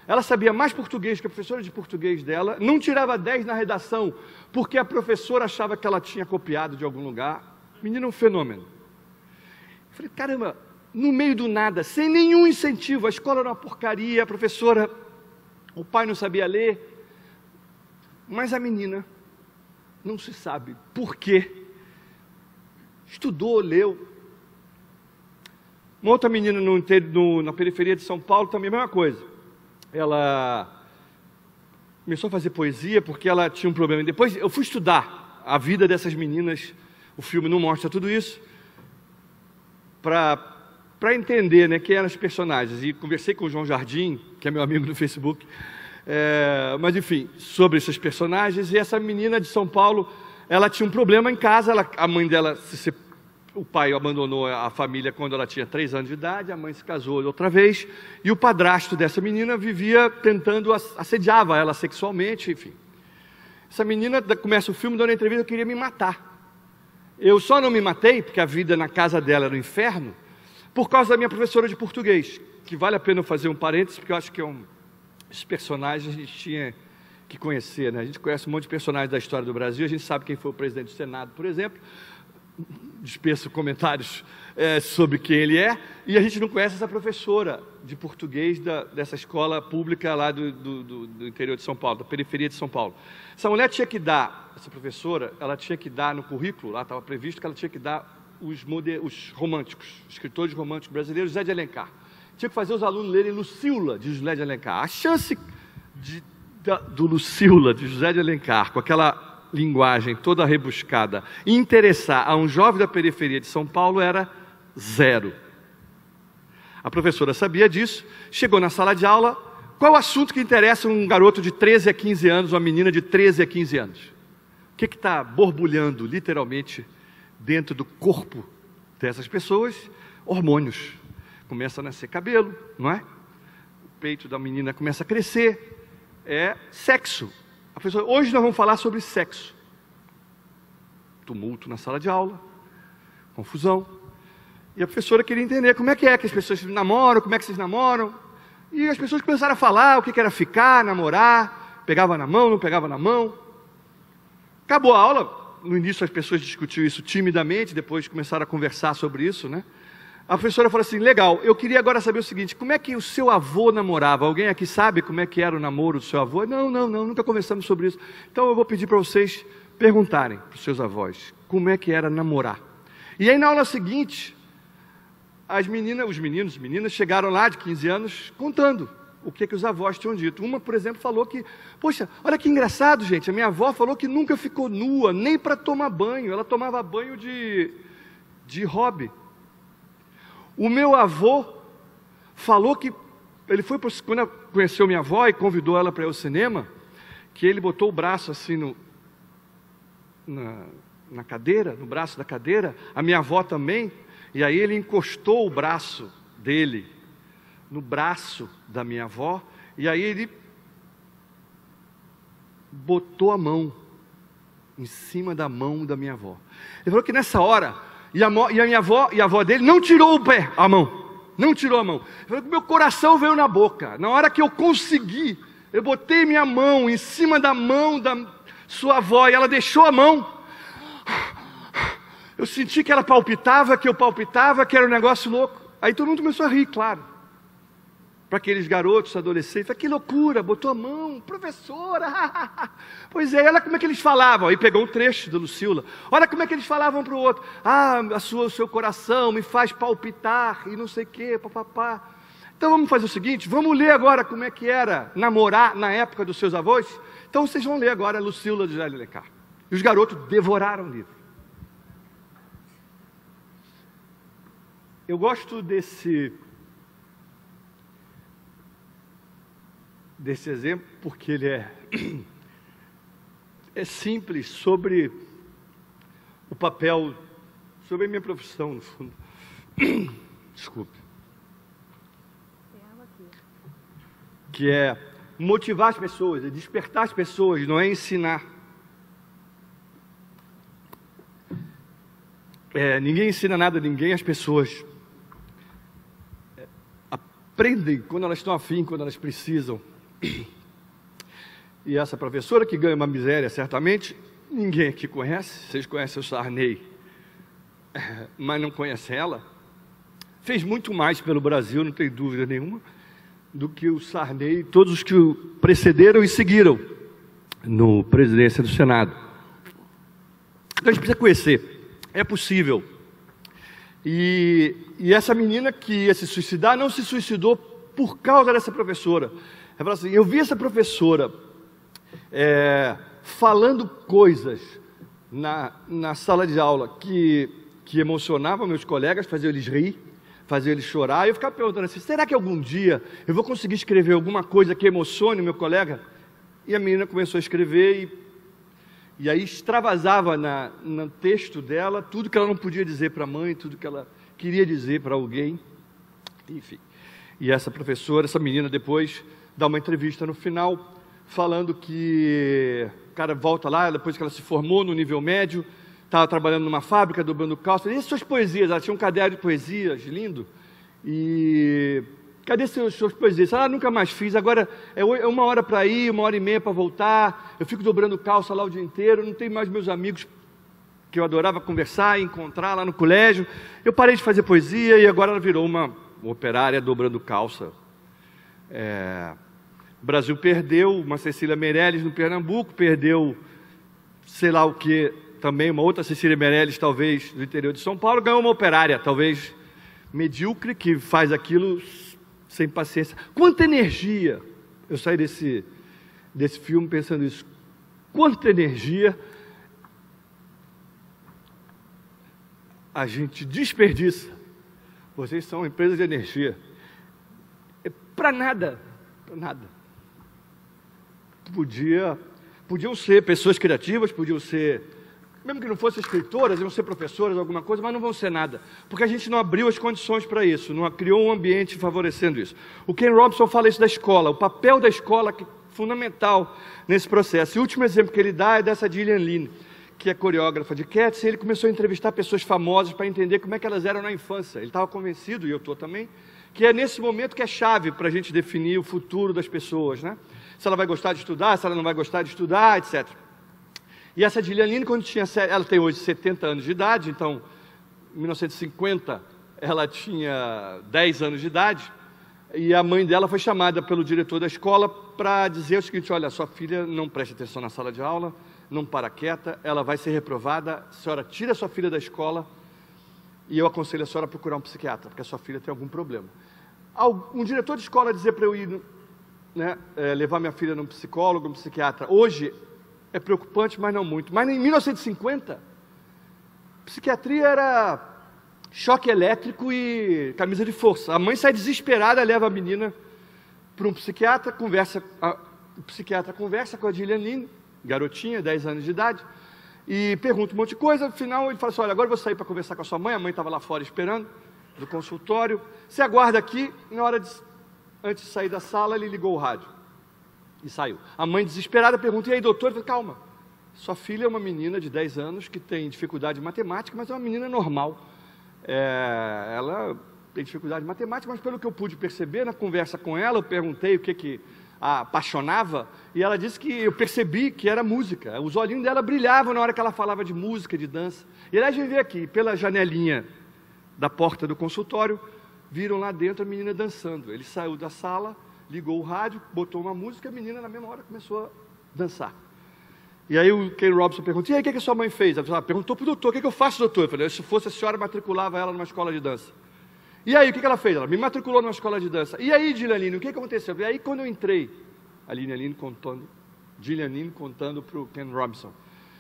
C: Ela sabia mais português que a professora de português dela, não tirava 10 na redação, porque a professora achava que ela tinha copiado de algum lugar. Menina é um fenômeno. Eu falei: caramba, no meio do nada, sem nenhum incentivo, a escola era uma porcaria, a professora, o pai não sabia ler, mas a menina, não se sabe por quê, estudou, leu. Uma outra menina na periferia de São Paulo, também a mesma coisa. Ela começou a fazer poesia porque ela tinha um problema. Depois eu fui estudar a vida dessas meninas, o filme não mostra tudo isso, para entender, né, quem eram os personagens. E conversei com o João Jardim, que é meu amigo no Facebook, mas enfim, sobre esses personagens. E essa menina de São Paulo, ela tinha um problema em casa. A mãe dela, o pai abandonou a família quando ela tinha 3 anos de idade, a mãe se casou outra vez, e o padrasto dessa menina vivia tentando, assediava ela sexualmente, enfim. Essa menina começa o filme dando uma entrevista: eu queria me matar. Eu só não me matei, porque a vida na casa dela era um inferno, por causa da minha professora de português, que vale a pena eu fazer um parênteses, porque eu acho que esses personagens a gente tinha que conhecer, né? A gente conhece um monte de personagens da história do Brasil, a gente sabe quem foi o presidente do Senado, por exemplo, dispenso comentários sobre quem ele é, e a gente não conhece essa professora de português dessa escola pública lá do interior de São Paulo, da periferia de São Paulo. Essa mulher tinha que dar, essa professora, ela tinha que dar no currículo, lá estava previsto que ela tinha que dar os românticos, escritores românticos brasileiros, José de Alencar. Tinha que fazer os alunos lerem Lucila, de José de Alencar. A chance do Lucila, de José de Alencar, com aquela linguagem toda rebuscada, e interessar a um jovem da periferia de São Paulo era 0. A professora sabia disso, chegou na sala de aula. Qual é o assunto que interessa um garoto de 13 a 15 anos, uma menina de 13 a 15 anos? O que está borbulhando, literalmente, dentro do corpo dessas pessoas? Hormônios. Começa a nascer cabelo, não é? O peito da menina começa a crescer. É sexo. A professora: hoje nós vamos falar sobre sexo. Tumulto na sala de aula, confusão. E a professora queria entender como é que as pessoas namoram, como é que vocês namoram. E as pessoas começaram a falar o que era ficar, namorar, pegava na mão, não pegava na mão. Acabou a aula. No início as pessoas discutiam isso timidamente, depois começaram a conversar sobre isso, né? A professora falou assim: legal, eu queria agora saber o seguinte: como é que o seu avô namorava? Alguém aqui sabe como é que era o namoro do seu avô? Não, nunca conversamos sobre isso. Então eu vou pedir para vocês perguntarem para os seus avós como é que era namorar. E aí na aula seguinte, as meninas chegaram lá de 15 anos contando o que os avós tinham dito. Uma, por exemplo, falou que: poxa, olha que engraçado, gente, a minha avó falou que nunca ficou nua, nem para tomar banho, ela tomava banho de hobby. O meu avô falou que ele foi, quando conheceu minha avó e convidou ela para ir ao cinema, que ele botou o braço assim na cadeira, no braço da cadeira, a minha avó também, e aí ele encostou o braço dele no braço da minha avó, e aí ele botou a mão em cima da mão da minha avó. Ele falou que nessa hora, e a minha avó e a avó dele não tirou o pé, a mão. Não tirou a mão. Ele falou que meu coração veio na boca. Na hora que eu consegui, eu botei minha mão em cima da mão da sua avó e ela deixou a mão. Eu senti que ela palpitava, que eu palpitava, que era um negócio louco. Aí todo mundo começou a rir, claro. Para aqueles garotos, adolescentes, que loucura, botou a mão, professora. Pois é, olha como é que eles falavam. Aí pegou um trecho da Lucila. Olha como é que eles falavam para o outro. O seu coração me faz palpitar e não sei o quê, papapá. Então vamos fazer o seguinte, vamos ler agora como é que era namorar na época dos seus avós. Então vocês vão ler agora a Lucila de José de Alencar. E os garotos devoraram o livro. Eu gosto desse exemplo porque ele é simples sobre o papel, sobre a minha profissão, no fundo. Desculpe. Que é motivar as pessoas, é despertar as pessoas, não é ensinar. Ninguém ensina nada a ninguém, as pessoas aprendem quando elas estão afim, quando elas precisam. E essa professora que ganha uma miséria, certamente, ninguém aqui conhece, vocês conhecem o Sarney, mas não conhecem ela, fez muito mais pelo Brasil, não tem dúvida nenhuma, do que o Sarney e todos os que o precederam e seguiram no presidência do Senado. Então a gente precisa conhecer, é possível. E essa menina que ia se suicidar, não se suicidou por causa dessa professora. Ela falou assim, eu vi essa professora falando coisas na sala de aula que emocionavam meus colegas, faziam eles rir, faziam eles chorar, e eu ficava perguntando assim, será que algum dia eu vou conseguir escrever alguma coisa que emocione meu colega? E a menina começou a escrever e aí extravasava no texto dela tudo que ela não podia dizer para a mãe, tudo que ela queria dizer para alguém, enfim. E essa professora, essa menina depois dá uma entrevista no final, falando que o cara volta lá, depois que ela se formou no nível médio, estava trabalhando numa fábrica, dobrando calça, e suas poesias? Ela tinha um caderno de poesias, lindo, e cadê suas poesias? Ela nunca mais fiz, agora é 1 hora para ir, 1h30 para voltar, eu fico dobrando calça lá o dia inteiro, não tenho mais meus amigos que eu adorava conversar e encontrar lá no colégio, eu parei de fazer poesia e agora ela virou uma operária dobrando calça. O Brasil perdeu uma Cecília Meirelles no Pernambuco, perdeu, sei lá o que, também uma outra Cecília Meirelles, talvez, do interior de São Paulo, ganhou uma operária, talvez medíocre, que faz aquilo sem paciência. Quanta energia, eu saí desse filme pensando isso, quanta energia a gente desperdiça. Vocês são uma empresa de energia. Para nada, para nada. Podiam ser pessoas criativas, podiam ser, mesmo que não fossem escritoras, iam ser professoras, alguma coisa, mas não vão ser nada, porque a gente não abriu as condições para isso, não criou um ambiente favorecendo isso. O Ken Robinson fala isso da escola, o papel da escola que é fundamental nesse processo. E o último exemplo que ele dá é dessa Gillian Lynne, que é coreógrafa de Cats, e ele começou a entrevistar pessoas famosas para entender como é que elas eram na infância. Ele estava convencido, e eu estou também, que é nesse momento que é chave para a gente definir o futuro das pessoas, né? Se ela vai gostar de estudar, se ela não vai gostar de estudar, etc. E essa Gillian Lynne, quando ela tem hoje 70 anos de idade, então, em 1950, ela tinha 10 anos de idade, e a mãe dela foi chamada pelo diretor da escola para dizer o seguinte, olha, sua filha não presta atenção na sala de aula, não para quieta, ela vai ser reprovada, a senhora tira a sua filha da escola, e eu aconselho a senhora a procurar um psiquiatra, porque a sua filha tem algum problema. Um diretor de escola dizer para eu ir, levar minha filha num psicólogo, num psiquiatra, hoje é preocupante, mas não muito. Mas em 1950, psiquiatria era choque elétrico e camisa de força. A mãe sai desesperada, leva a menina para um psiquiatra, o psiquiatra conversa com a Gillian Lynne, garotinha, 10 anos de idade, e pergunta um monte de coisa. No final ele fala assim, olha, agora eu vou sair para conversar com a sua mãe. A mãe estava lá fora esperando, do consultório. Você aguarda aqui. Na hora antes de sair da sala, ele ligou o rádio e saiu. A mãe desesperada pergunta, e aí doutor? Ele falou, calma, Sua filha é uma menina de 10 anos que tem dificuldade em matemática, mas é uma menina normal. Ela tem dificuldade em matemática, mas pelo que eu pude perceber na conversa com ela, eu perguntei o que a apaixonava, e ela disse que eu percebi que era música. Os olhinhos dela brilhavam na hora que ela falava de música, de dança. E aliás, a gente vê aqui, pela janelinha da porta do consultório, viram lá dentro a menina dançando. Ele saiu da sala, ligou o rádio, botou uma música, a menina na mesma hora começou a dançar. E aí o Ken Robson perguntou: e aí, o que a sua mãe fez? Ela perguntou para o doutor: o que eu faço, doutor? Eu falei: se fosse a senhora, matriculava ela numa escola de dança. E aí, o que ela fez? Ela me matriculou numa escola de dança. E aí, Gilianine, o que aconteceu? E aí, quando eu entrei, a Gilianine contando para o Ken Robson,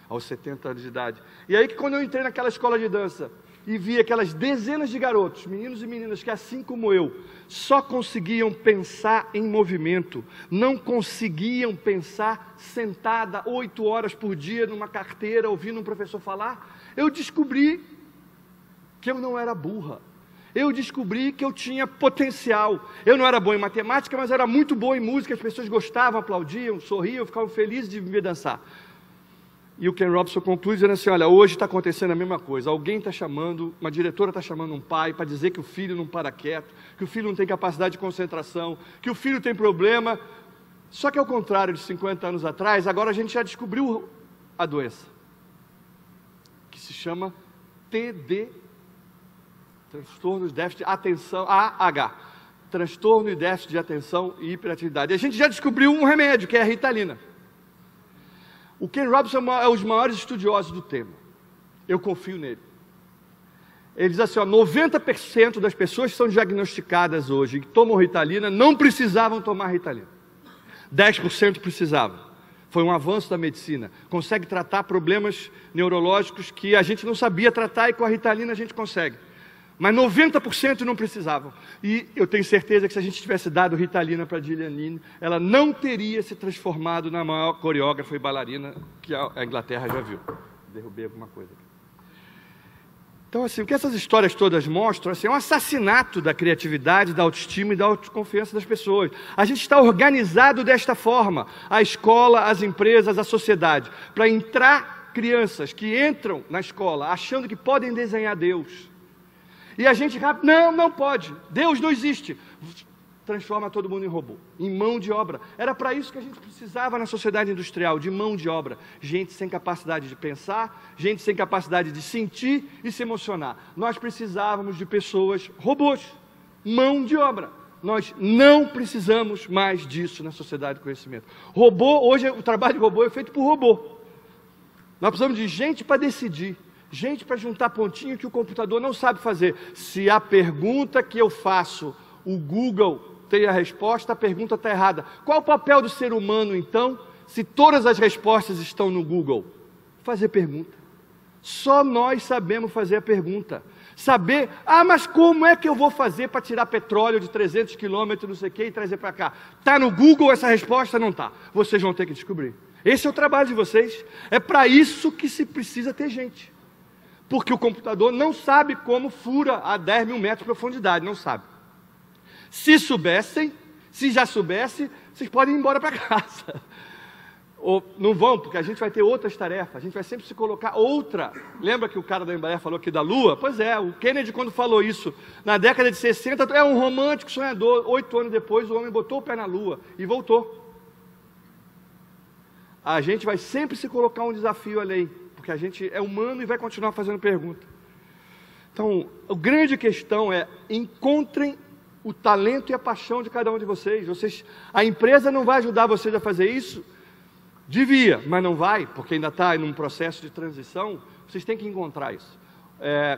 C: aos 70 anos de idade. E aí, quando eu entrei naquela escola de dança e vi aquelas dezenas de garotos, meninos e meninas, que assim como eu, só conseguiam pensar em movimento, não conseguiam pensar sentada 8 horas por dia numa carteira, ouvindo um professor falar, eu descobri que eu não era burra. Eu descobri que eu tinha potencial. Eu não era bom em matemática, mas era muito bom em música. As pessoas gostavam, aplaudiam, sorriam, ficavam felizes de me ver dançar. E o Ken Robson conclui dizendo assim: olha, hoje está acontecendo a mesma coisa. Alguém está chamando, uma diretora está chamando um pai para dizer que o filho não para quieto, que o filho não tem capacidade de concentração, que o filho tem problema. Só que ao contrário de 50 anos atrás, agora a gente já descobriu a doença, que se chama TD, transtorno de déficit de atenção, AH, transtorno e déficit de atenção e hiperatividade. E a gente já descobriu um remédio, que é a Ritalina. O Ken Robson é um dos maiores estudiosos do tema. Eu confio nele. Ele diz assim, 90% das pessoas que são diagnosticadas hoje e que tomam Ritalina não precisavam tomar Ritalina. 10% precisavam. Foi um avanço da medicina. Consegue tratar problemas neurológicos que a gente não sabia tratar e com a Ritalina a gente consegue. Mas 90% não precisavam. E eu tenho certeza que se a gente tivesse dado Ritalina para a Gilianine, ela não teria se transformado na maior coreógrafa e bailarina que a Inglaterra já viu. Derrubei alguma coisa aqui. Então, assim, o que essas histórias todas mostram assim, é um assassinato da criatividade, da autoestima e da autoconfiança das pessoas. A gente está organizado desta forma. A escola, as empresas, a sociedade. Para entrar crianças que entram na escola achando que podem desenhar Deus. E a gente, não pode, Deus não existe. Transforma todo mundo em robô, em mão de obra. Era para isso que a gente precisava na sociedade industrial, de mão de obra. Gente sem capacidade de pensar, gente sem capacidade de sentir e se emocionar. Nós precisávamos de pessoas robôs, mão de obra. Nós não precisamos mais disso na sociedade do conhecimento. Robô, hoje o trabalho de robô é feito por robô. Nós precisamos de gente para decidir. Gente para juntar pontinho que o computador não sabe fazer. Se a pergunta que eu faço, o Google tem a resposta, a pergunta está errada. Qual o papel do ser humano, então, se todas as respostas estão no Google? Fazer pergunta. Só nós sabemos fazer a pergunta. Saber, mas como é que eu vou fazer para tirar petróleo de 300 quilômetros, não sei o que, e trazer para cá? Está no Google essa resposta? Não está. Vocês vão ter que descobrir. Esse é o trabalho de vocês. É para isso que se precisa ter gente. Porque o computador não sabe como fura a 10 mil metros de profundidade, não sabe. Se soubessem, se já soubesse, vocês podem ir embora para casa. Ou não vão, porque a gente vai ter outras tarefas, a gente vai sempre se colocar outra. Lembra que o cara da Embraer falou aqui da Lua? Pois é, o Kennedy quando falou isso, na década de 60, é um romântico sonhador. 8 anos depois o homem botou o pé na Lua e voltou. A gente vai sempre se colocar um desafio além. Que a gente é humano e vai continuar fazendo pergunta. Então, a grande questão é, encontrem o talento e a paixão de cada um de vocês. A empresa não vai ajudar vocês a fazer isso? Devia, mas não vai, porque ainda está em um processo de transição. Vocês têm que encontrar isso.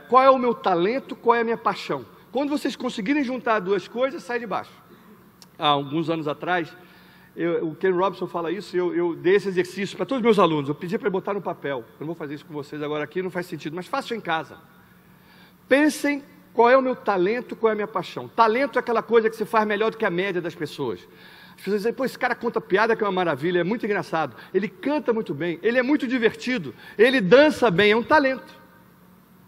C: Qual é o meu talento, qual é a minha paixão? Quando vocês conseguirem juntar duas coisas, sai de baixo. Há alguns anos atrás, o Ken Robson fala isso, eu dei esse exercício para todos os meus alunos, eu pedi para botar no papel, eu não vou fazer isso com vocês agora aqui, não faz sentido, mas façam em casa. Pensem qual é o meu talento, qual é a minha paixão. Talento é aquela coisa que você faz melhor do que a média das pessoas. As pessoas dizem, esse cara conta piada que é uma maravilha, é muito engraçado, ele canta muito bem, ele é muito divertido, ele dança bem, é um talento.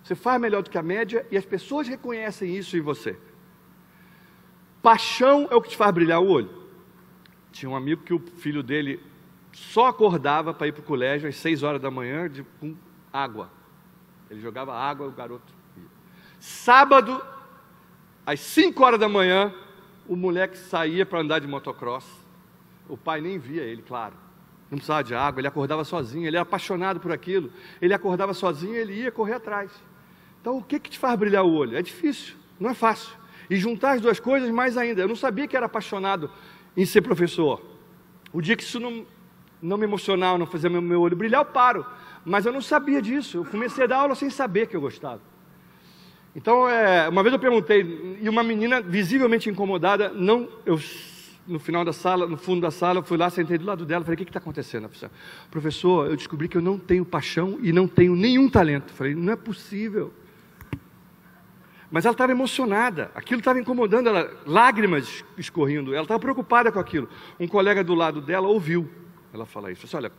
C: Você faz melhor do que a média e as pessoas reconhecem isso em você. Paixão é o que te faz brilhar o olho. Tinha um amigo que o filho dele só acordava para ir para o colégio às 6 horas da manhã com água. Ele jogava água, o garoto ia. Sábado, às 5 horas da manhã, o moleque saía para andar de motocross. O pai nem via ele, claro. Não precisava de água, ele acordava sozinho, ele era apaixonado por aquilo. Ele acordava sozinho e ele ia correr atrás. Então, o que te faz brilhar o olho? É difícil, não é fácil. E juntar as duas coisas, mais ainda. Eu não sabia que era apaixonado em ser professor. O dia que isso não me emocionava, não fazia meu olho brilhar, eu paro. Mas eu não sabia disso. Eu comecei a dar aula sem saber que eu gostava. Então, uma vez eu perguntei, e uma menina visivelmente incomodada, no final da sala, no fundo da sala, eu fui lá, sentei do lado dela, falei, o que está acontecendo? Professor, eu descobri que eu não tenho paixão e não tenho nenhum talento. Falei, não é possível. Mas ela estava emocionada, aquilo estava incomodando ela, lágrimas escorrendo, ela estava preocupada com aquilo. Um colega do lado dela ouviu ela falar isso. Falei, olha,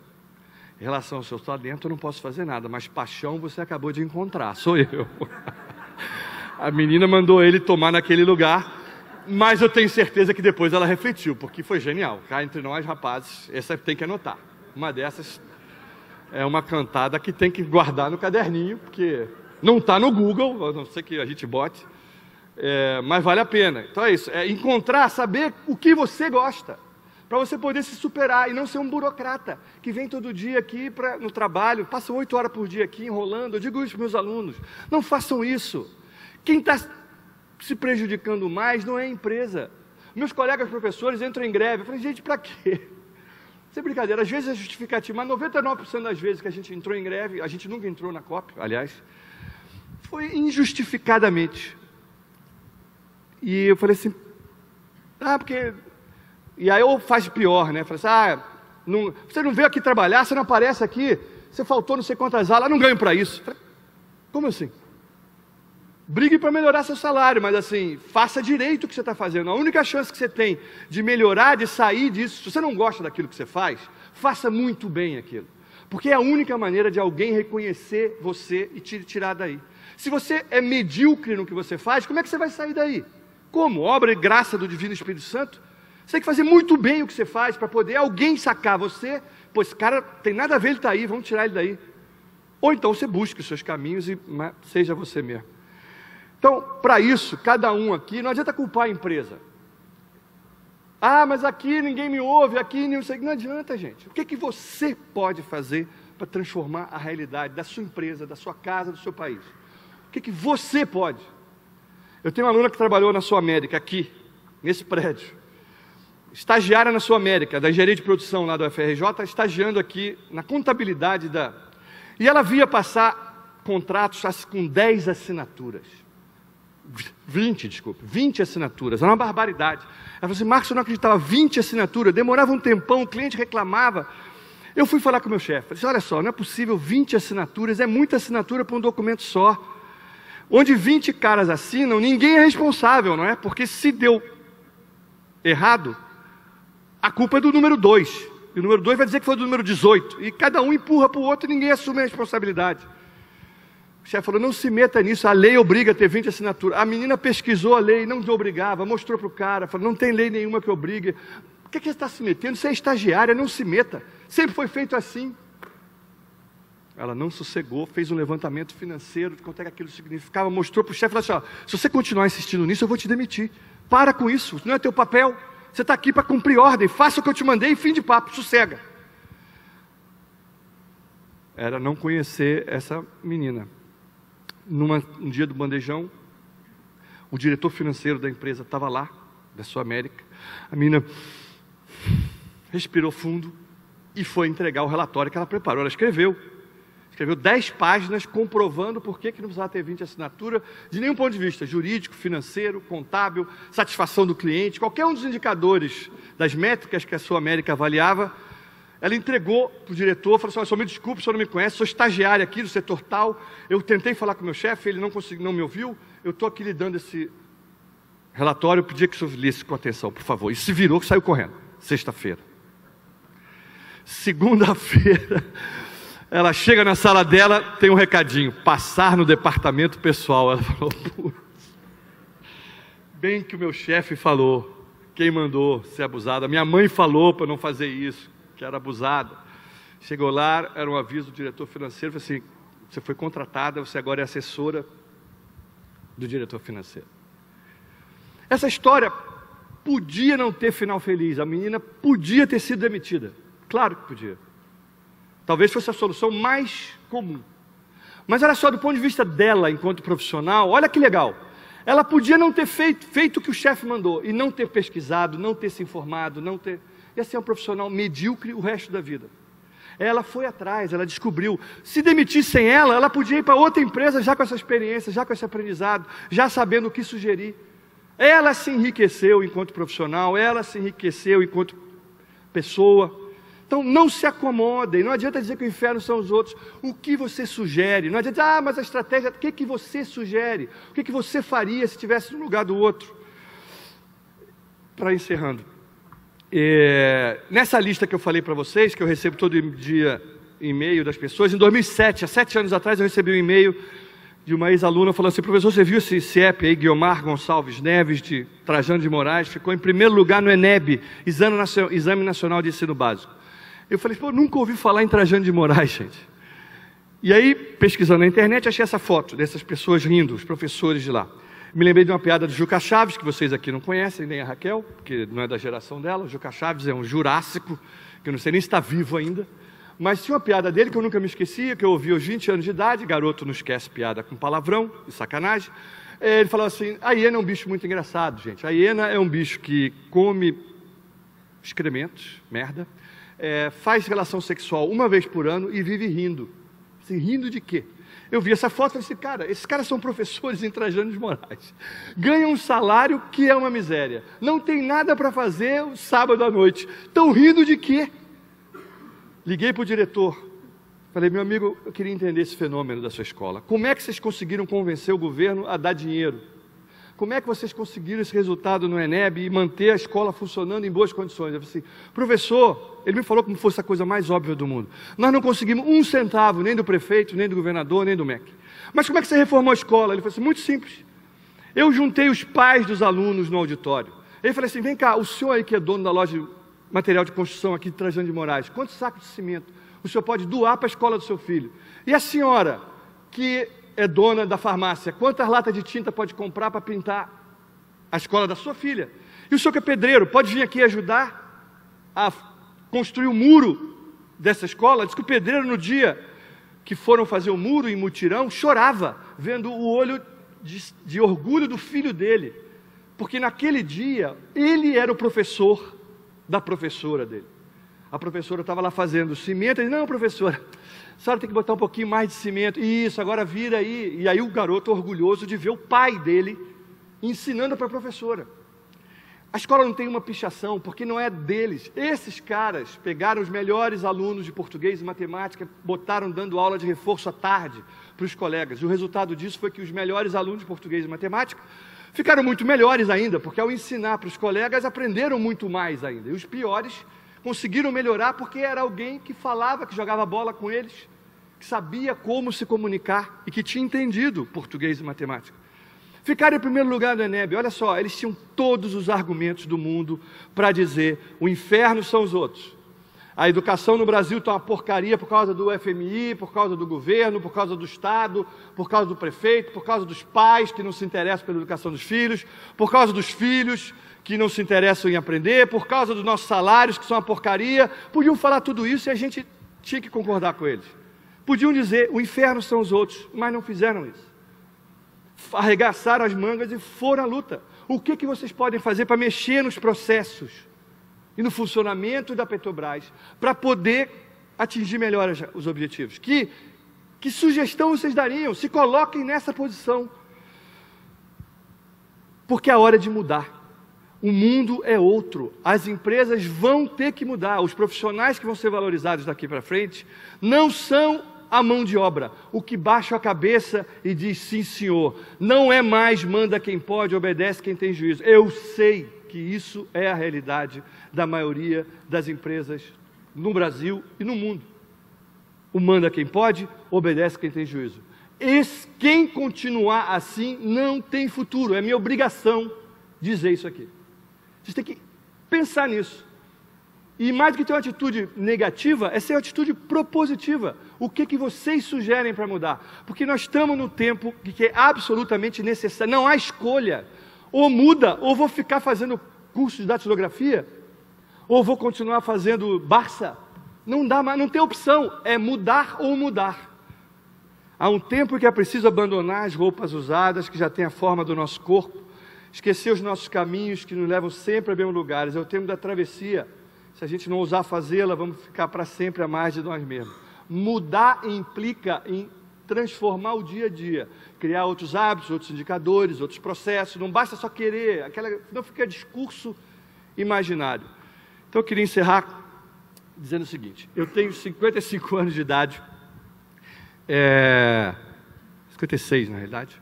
C: em relação ao seu talento eu não posso fazer nada, mas paixão você acabou de encontrar, sou eu. A menina mandou ele tomar naquele lugar, mas eu tenho certeza que depois ela refletiu, porque foi genial. Cá entre nós, rapazes, essa tem que anotar. Uma dessas é uma cantada que tem que guardar no caderninho, porque não está no Google, a não ser que a gente bote, mas vale a pena. Então é isso, encontrar, saber o que você gosta, para você poder se superar e não ser um burocrata, que vem todo dia aqui no trabalho, passa 8 horas por dia aqui enrolando. Eu digo isso para meus alunos, não façam isso. Quem está se prejudicando mais não é a empresa. Meus colegas professores entram em greve. Eu falei, gente, para quê? Isso é brincadeira, às vezes é justificativo, mas 99% das vezes que a gente entrou em greve, a gente nunca entrou na COP, aliás, foi injustificadamente. E eu falei assim, porque... E aí eu faço pior, né? Falei assim, você não veio aqui trabalhar, você não aparece aqui, você faltou não sei quantas aulas, não ganho para isso. Falei, como assim? Brigue para melhorar seu salário, mas assim, faça direito o que você está fazendo. A única chance que você tem de melhorar, de sair disso, se você não gosta daquilo que você faz, faça muito bem aquilo. Porque é a única maneira de alguém reconhecer você e te tirar daí. Se você é medíocre no que você faz, como é que você vai sair daí? Como? Obra e graça do Divino Espírito Santo? Você tem que fazer muito bem o que você faz para poder alguém sacar você. Pô, esse cara tem nada a ver, ele está aí, vamos tirar ele daí. Ou então você busque os seus caminhos e seja você mesmo. Então, para isso, cada um aqui, não adianta culpar a empresa. Mas aqui ninguém me ouve, aqui não sei. Não adianta, gente. O que você pode fazer para transformar a realidade da sua empresa, da sua casa, do seu país? O que você pode? Eu tenho uma aluna que trabalhou na Sul América, aqui, nesse prédio. Estagiária na Sul América, da engenharia de produção lá do FRJ, estagiando aqui na contabilidade E ela via passar contratos com 10 assinaturas. 20 assinaturas, era uma barbaridade. Ela falou assim, Marcos, eu não acreditava, 20 assinaturas, demorava um tempão, o cliente reclamava. Eu fui falar com o meu chefe, falei assim, olha só, não é possível 20 assinaturas, é muita assinatura para um documento só. Onde 20 caras assinam, ninguém é responsável, não é? Porque se deu errado, a culpa é do número 2. E o número 2 vai dizer que foi do número 18. E cada um empurra para o outro e ninguém assume a responsabilidade. O chefe falou, não se meta nisso, a lei obriga a ter 20 assinaturas. A menina pesquisou a lei, não obrigava, mostrou para o cara, falou, não tem lei nenhuma que obrigue. Por que você está se metendo? Você é estagiária, não se meta. Sempre foi feito assim. Ela não sossegou, fez um levantamento financeiro de quanto é que aquilo significava, mostrou para o chefe e falou assim, se você continuar insistindo nisso, eu vou te demitir. Para com isso, não é teu papel. Você está aqui para cumprir ordem, faça o que eu te mandei e fim de papo, sossega. Era não conhecer essa menina. Um dia do bandejão, o diretor financeiro da empresa estava lá, da Sul América. A menina respirou fundo e foi entregar o relatório que ela preparou. Ela escreveu 10 páginas comprovando por que não precisava ter 20 assinaturas, de nenhum ponto de vista, jurídico, financeiro, contábil, satisfação do cliente, qualquer um dos indicadores das métricas que a Sul América avaliava. Ela entregou para o diretor, falou assim, olha, só me desculpe, o senhor não me conhece, sou estagiária aqui do setor tal, eu tentei falar com o meu chefe, ele não me ouviu, eu estou aqui lhe dando esse relatório, eu pedi que o senhor lesse com atenção, por favor. E se virou que saiu correndo, sexta-feira. Segunda-feira, ela chega na sala dela, tem um recadinho, passar no departamento pessoal. Ela falou, putz, bem que o meu chefe falou, quem mandou ser abusada, minha mãe falou para não fazer isso. que era abusada. Chegou lá, era um aviso do diretor financeiro, falou assim, você foi contratada, você agora é assessora do diretor financeiro. Essa história podia não ter final feliz, a menina podia ter sido demitida, claro que podia. Talvez fosse a solução mais comum. Mas olha só, do ponto de vista dela, enquanto profissional, olha que legal. Ela podia não ter feito o que o chefe mandou, e não ter pesquisado, não ter se informado, ia ser um profissional medíocre o resto da vida. Ela foi atrás, ela descobriu. Se demitissem ela, ela podia ir para outra empresa já com essa experiência, já com esse aprendizado, já sabendo o que sugerir. Ela se enriqueceu enquanto profissional, ela se enriqueceu enquanto pessoa. Então não se acomodem, não adianta dizer que o inferno são os outros. O que você sugere? Não adianta dizer, mas a estratégia, o que você sugere? O que você faria se estivesse no lugar do outro? Para encerrando, nessa lista que eu falei para vocês, que eu recebo todo dia e-mail das pessoas, em 2007, há 7 anos atrás, eu recebi um e-mail de uma ex-aluna falando assim, professor, você viu esse CIEP aí, Guiomar Gonçalves Neves, de Trajano de Moraes, ficou em primeiro lugar no ENEB, Exame Nacional de Ensino Básico. Eu falei, pô, nunca ouvi falar em Trajano de Moraes, gente. E aí, pesquisando na internet, achei essa foto dessas pessoas rindo, os professores de lá. Me lembrei de uma piada do Juca Chaves, que vocês aqui não conhecem, nem a Raquel, porque não é da geração dela. O Juca Chaves é um jurássico, que eu não sei nem se está vivo ainda. Mas tinha uma piada dele que eu nunca me esquecia, que eu ouvi aos 20 anos de idade, garoto não esquece piada com palavrão e sacanagem. Ele falou assim, a hiena é um bicho muito engraçado, gente. A hiena é um bicho que come excrementos, merda, faz relação sexual uma vez por ano e vive rindo. Assim, rindo de quê? Eu vi essa foto e falei assim, cara, esses caras são professores em Trajano de Moraes. Ganham um salário que é uma miséria. Não tem nada para fazer sábado à noite. Estão rindo de quê? Liguei para o diretor. Falei, meu amigo, eu queria entender esse fenômeno da sua escola. Como é que vocês conseguiram convencer o governo a dar dinheiro? Como é que vocês conseguiram esse resultado no ENEB e manter a escola funcionando em boas condições? Eu falei assim, professor, ele me falou como se fosse a coisa mais óbvia do mundo. Nós não conseguimos 1 centavo, nem do prefeito, nem do governador, nem do MEC. Mas como é que você reformou a escola? Ele falou assim, muito simples. Eu juntei os pais dos alunos no auditório. Ele falou assim, vem cá, o senhor aí que é dono da loja de material de construção aqui de Trajano de Moraes, quantos sacos de cimento o senhor pode doar para a escola do seu filho? E a senhora, que é dona da farmácia, quantas latas de tinta pode comprar para pintar a escola da sua filha? E o senhor que é pedreiro, pode vir aqui ajudar a construir o muro dessa escola? Diz que o pedreiro, no dia que foram fazer o muro em mutirão, chorava, vendo o olho de orgulho do filho dele, porque naquele dia, ele era o professor da professora dele. A professora estava lá fazendo cimento, ele, não, professora, a senhora tem que botar um pouquinho mais de cimento. Isso, agora vira aí. E aí o garoto orgulhoso de ver o pai dele ensinando para a professora. A escola não tem uma pichação, porque não é deles. Esses caras pegaram os melhores alunos de português e matemática, botaram dando aula de reforço à tarde para os colegas. E o resultado disso foi que os melhores alunos de português e matemática ficaram muito melhores ainda, porque ao ensinar para os colegas, aprenderam muito mais ainda. E os piores conseguiram melhorar porque era alguém que falava, que jogava bola com eles, que sabia como se comunicar e que tinha entendido português e matemática. Ficaram em primeiro lugar no ENEB. Olha só, eles tinham todos os argumentos do mundo para dizer, o inferno são os outros. A educação no Brasil está uma porcaria por causa do FMI, por causa do governo, por causa do Estado, por causa do prefeito, por causa dos pais que não se interessam pela educação dos filhos, por causa dos filhos que não se interessam em aprender, por causa dos nossos salários que são uma porcaria. Podiam falar tudo isso e a gente tinha que concordar com eles. Podiam dizer, o inferno são os outros, mas não fizeram isso. Arregaçaram as mangas e foram à luta. O que vocês podem fazer para mexer nos processos e no funcionamento da Petrobras para poder atingir melhor os objetivos? Que sugestão vocês dariam? Se coloquem nessa posição. Porque é hora de mudar. O mundo é outro. As empresas vão ter que mudar. Os profissionais que vão ser valorizados daqui para frente não são a mão de obra, o que baixa a cabeça e diz sim senhor, não é mais manda quem pode, obedece quem tem juízo. Eu sei que isso é a realidade da maioria das empresas no Brasil e no mundo. O manda quem pode, obedece quem tem juízo. Quem continuar assim não tem futuro, é minha obrigação dizer isso aqui. Vocês têm que pensar nisso. E mais do que ter uma atitude negativa, é ser uma atitude propositiva. O que vocês sugerem para mudar? Porque nós estamos num tempo que é absolutamente necessário. Não há escolha. Ou muda, ou vou ficar fazendo curso de datilografia, ou vou continuar fazendo Barça. Não dá mais, não tem opção. É mudar ou mudar. Há um tempo que é preciso abandonar as roupas usadas, que já têm a forma do nosso corpo, esquecer os nossos caminhos, que nos levam sempre a mesmos lugares. É o tempo da travessia. Se a gente não ousar fazê-la, vamos ficar para sempre à margem de nós mesmos. Mudar implica em transformar o dia a dia, criar outros hábitos, outros indicadores, outros processos. Não basta só querer, não fica discurso imaginário. Então eu queria encerrar dizendo o seguinte: eu tenho 55 anos de idade, 56 na realidade,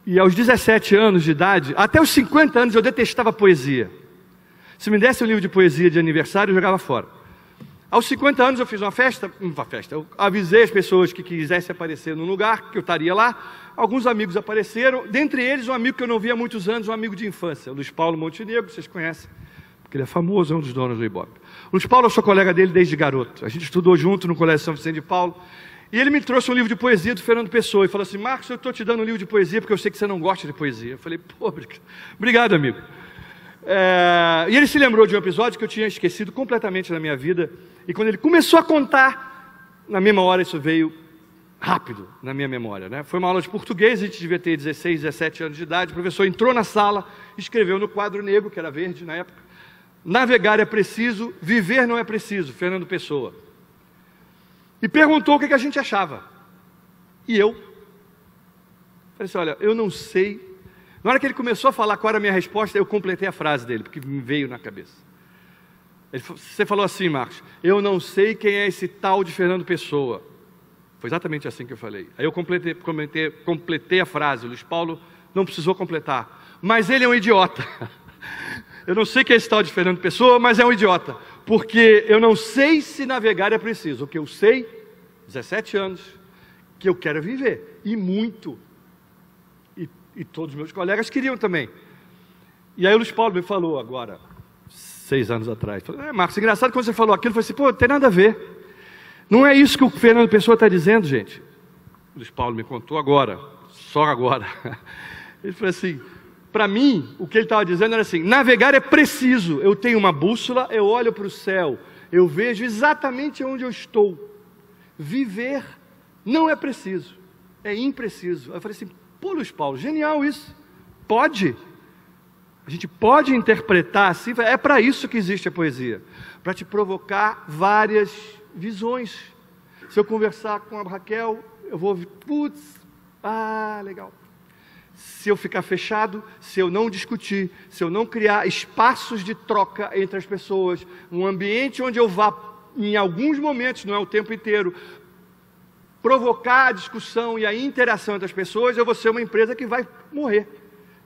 C: e aos 17 anos de idade, até os 50 anos eu detestava poesia. Se me desse um livro de poesia de aniversário, eu jogava fora. Aos 50 anos eu fiz uma festa, eu avisei as pessoas que quisessem aparecer num lugar, que eu estaria lá. Alguns amigos apareceram, dentre eles um amigo que eu não via há muitos anos, um amigo de infância, o Luiz Paulo Montenegro, vocês conhecem, porque ele é famoso, é um dos donos do Ibope. O Luiz Paulo, eu sou colega dele desde garoto, a gente estudou junto no Colégio São Vicente de Paulo, e ele me trouxe um livro de poesia do Fernando Pessoa, e falou assim: Marcos, eu estou te dando um livro de poesia, porque eu sei que você não gosta de poesia. Eu falei: pô, obrigado, amigo. E ele se lembrou de um episódio que eu tinha esquecido completamente na minha vida, e quando ele começou a contar, na mesma hora isso veio rápido na minha memória, né? Foi uma aula de português, a gente devia ter 16, 17 anos de idade, o professor entrou na sala, escreveu no quadro negro, que era verde na época: navegar é preciso, viver não é preciso, Fernando Pessoa. E perguntou o que a gente achava. E eu falei assim: olha, eu não sei. Na hora que ele começou a falar qual era a minha resposta, eu completei a frase dele, porque me veio na cabeça. Você falou assim: Marcos, eu não sei quem é esse tal de Fernando Pessoa. Foi exatamente assim que eu falei. Aí eu completei a frase. O Luiz Paulo não precisou completar. Mas ele é um idiota. Eu não sei quem é esse tal de Fernando Pessoa, mas é um idiota. Porque eu não sei se navegar é preciso. O que eu sei, 17 anos, que eu quero viver. E muito. E todos os meus colegas queriam também. E aí o Luiz Paulo me falou agora, 6 anos atrás, falou: Marcos, engraçado, quando você falou aquilo, eu falei assim: pô, não tem nada a ver. Não é isso que o Fernando Pessoa está dizendo, gente. O Luiz Paulo me contou agora, só agora. Ele falou assim: para mim, o que ele estava dizendo era assim: navegar é preciso. Eu tenho uma bússola, eu olho para o céu, eu vejo exatamente onde eu estou. Viver não é preciso, é impreciso. Eu falei assim: pô, Luiz Paulo, genial isso. Pode. A gente pode interpretar assim. É para isso que existe a poesia. Para te provocar várias visões. Se eu conversar com a Raquel, eu vou ouvir: putz, legal. Se eu ficar fechado, se eu não discutir, se eu não criar espaços de troca entre as pessoas, um ambiente onde eu vá, em alguns momentos, não é o tempo inteiro, provocar a discussão e a interação entre as pessoas, eu vou ser uma empresa que vai morrer.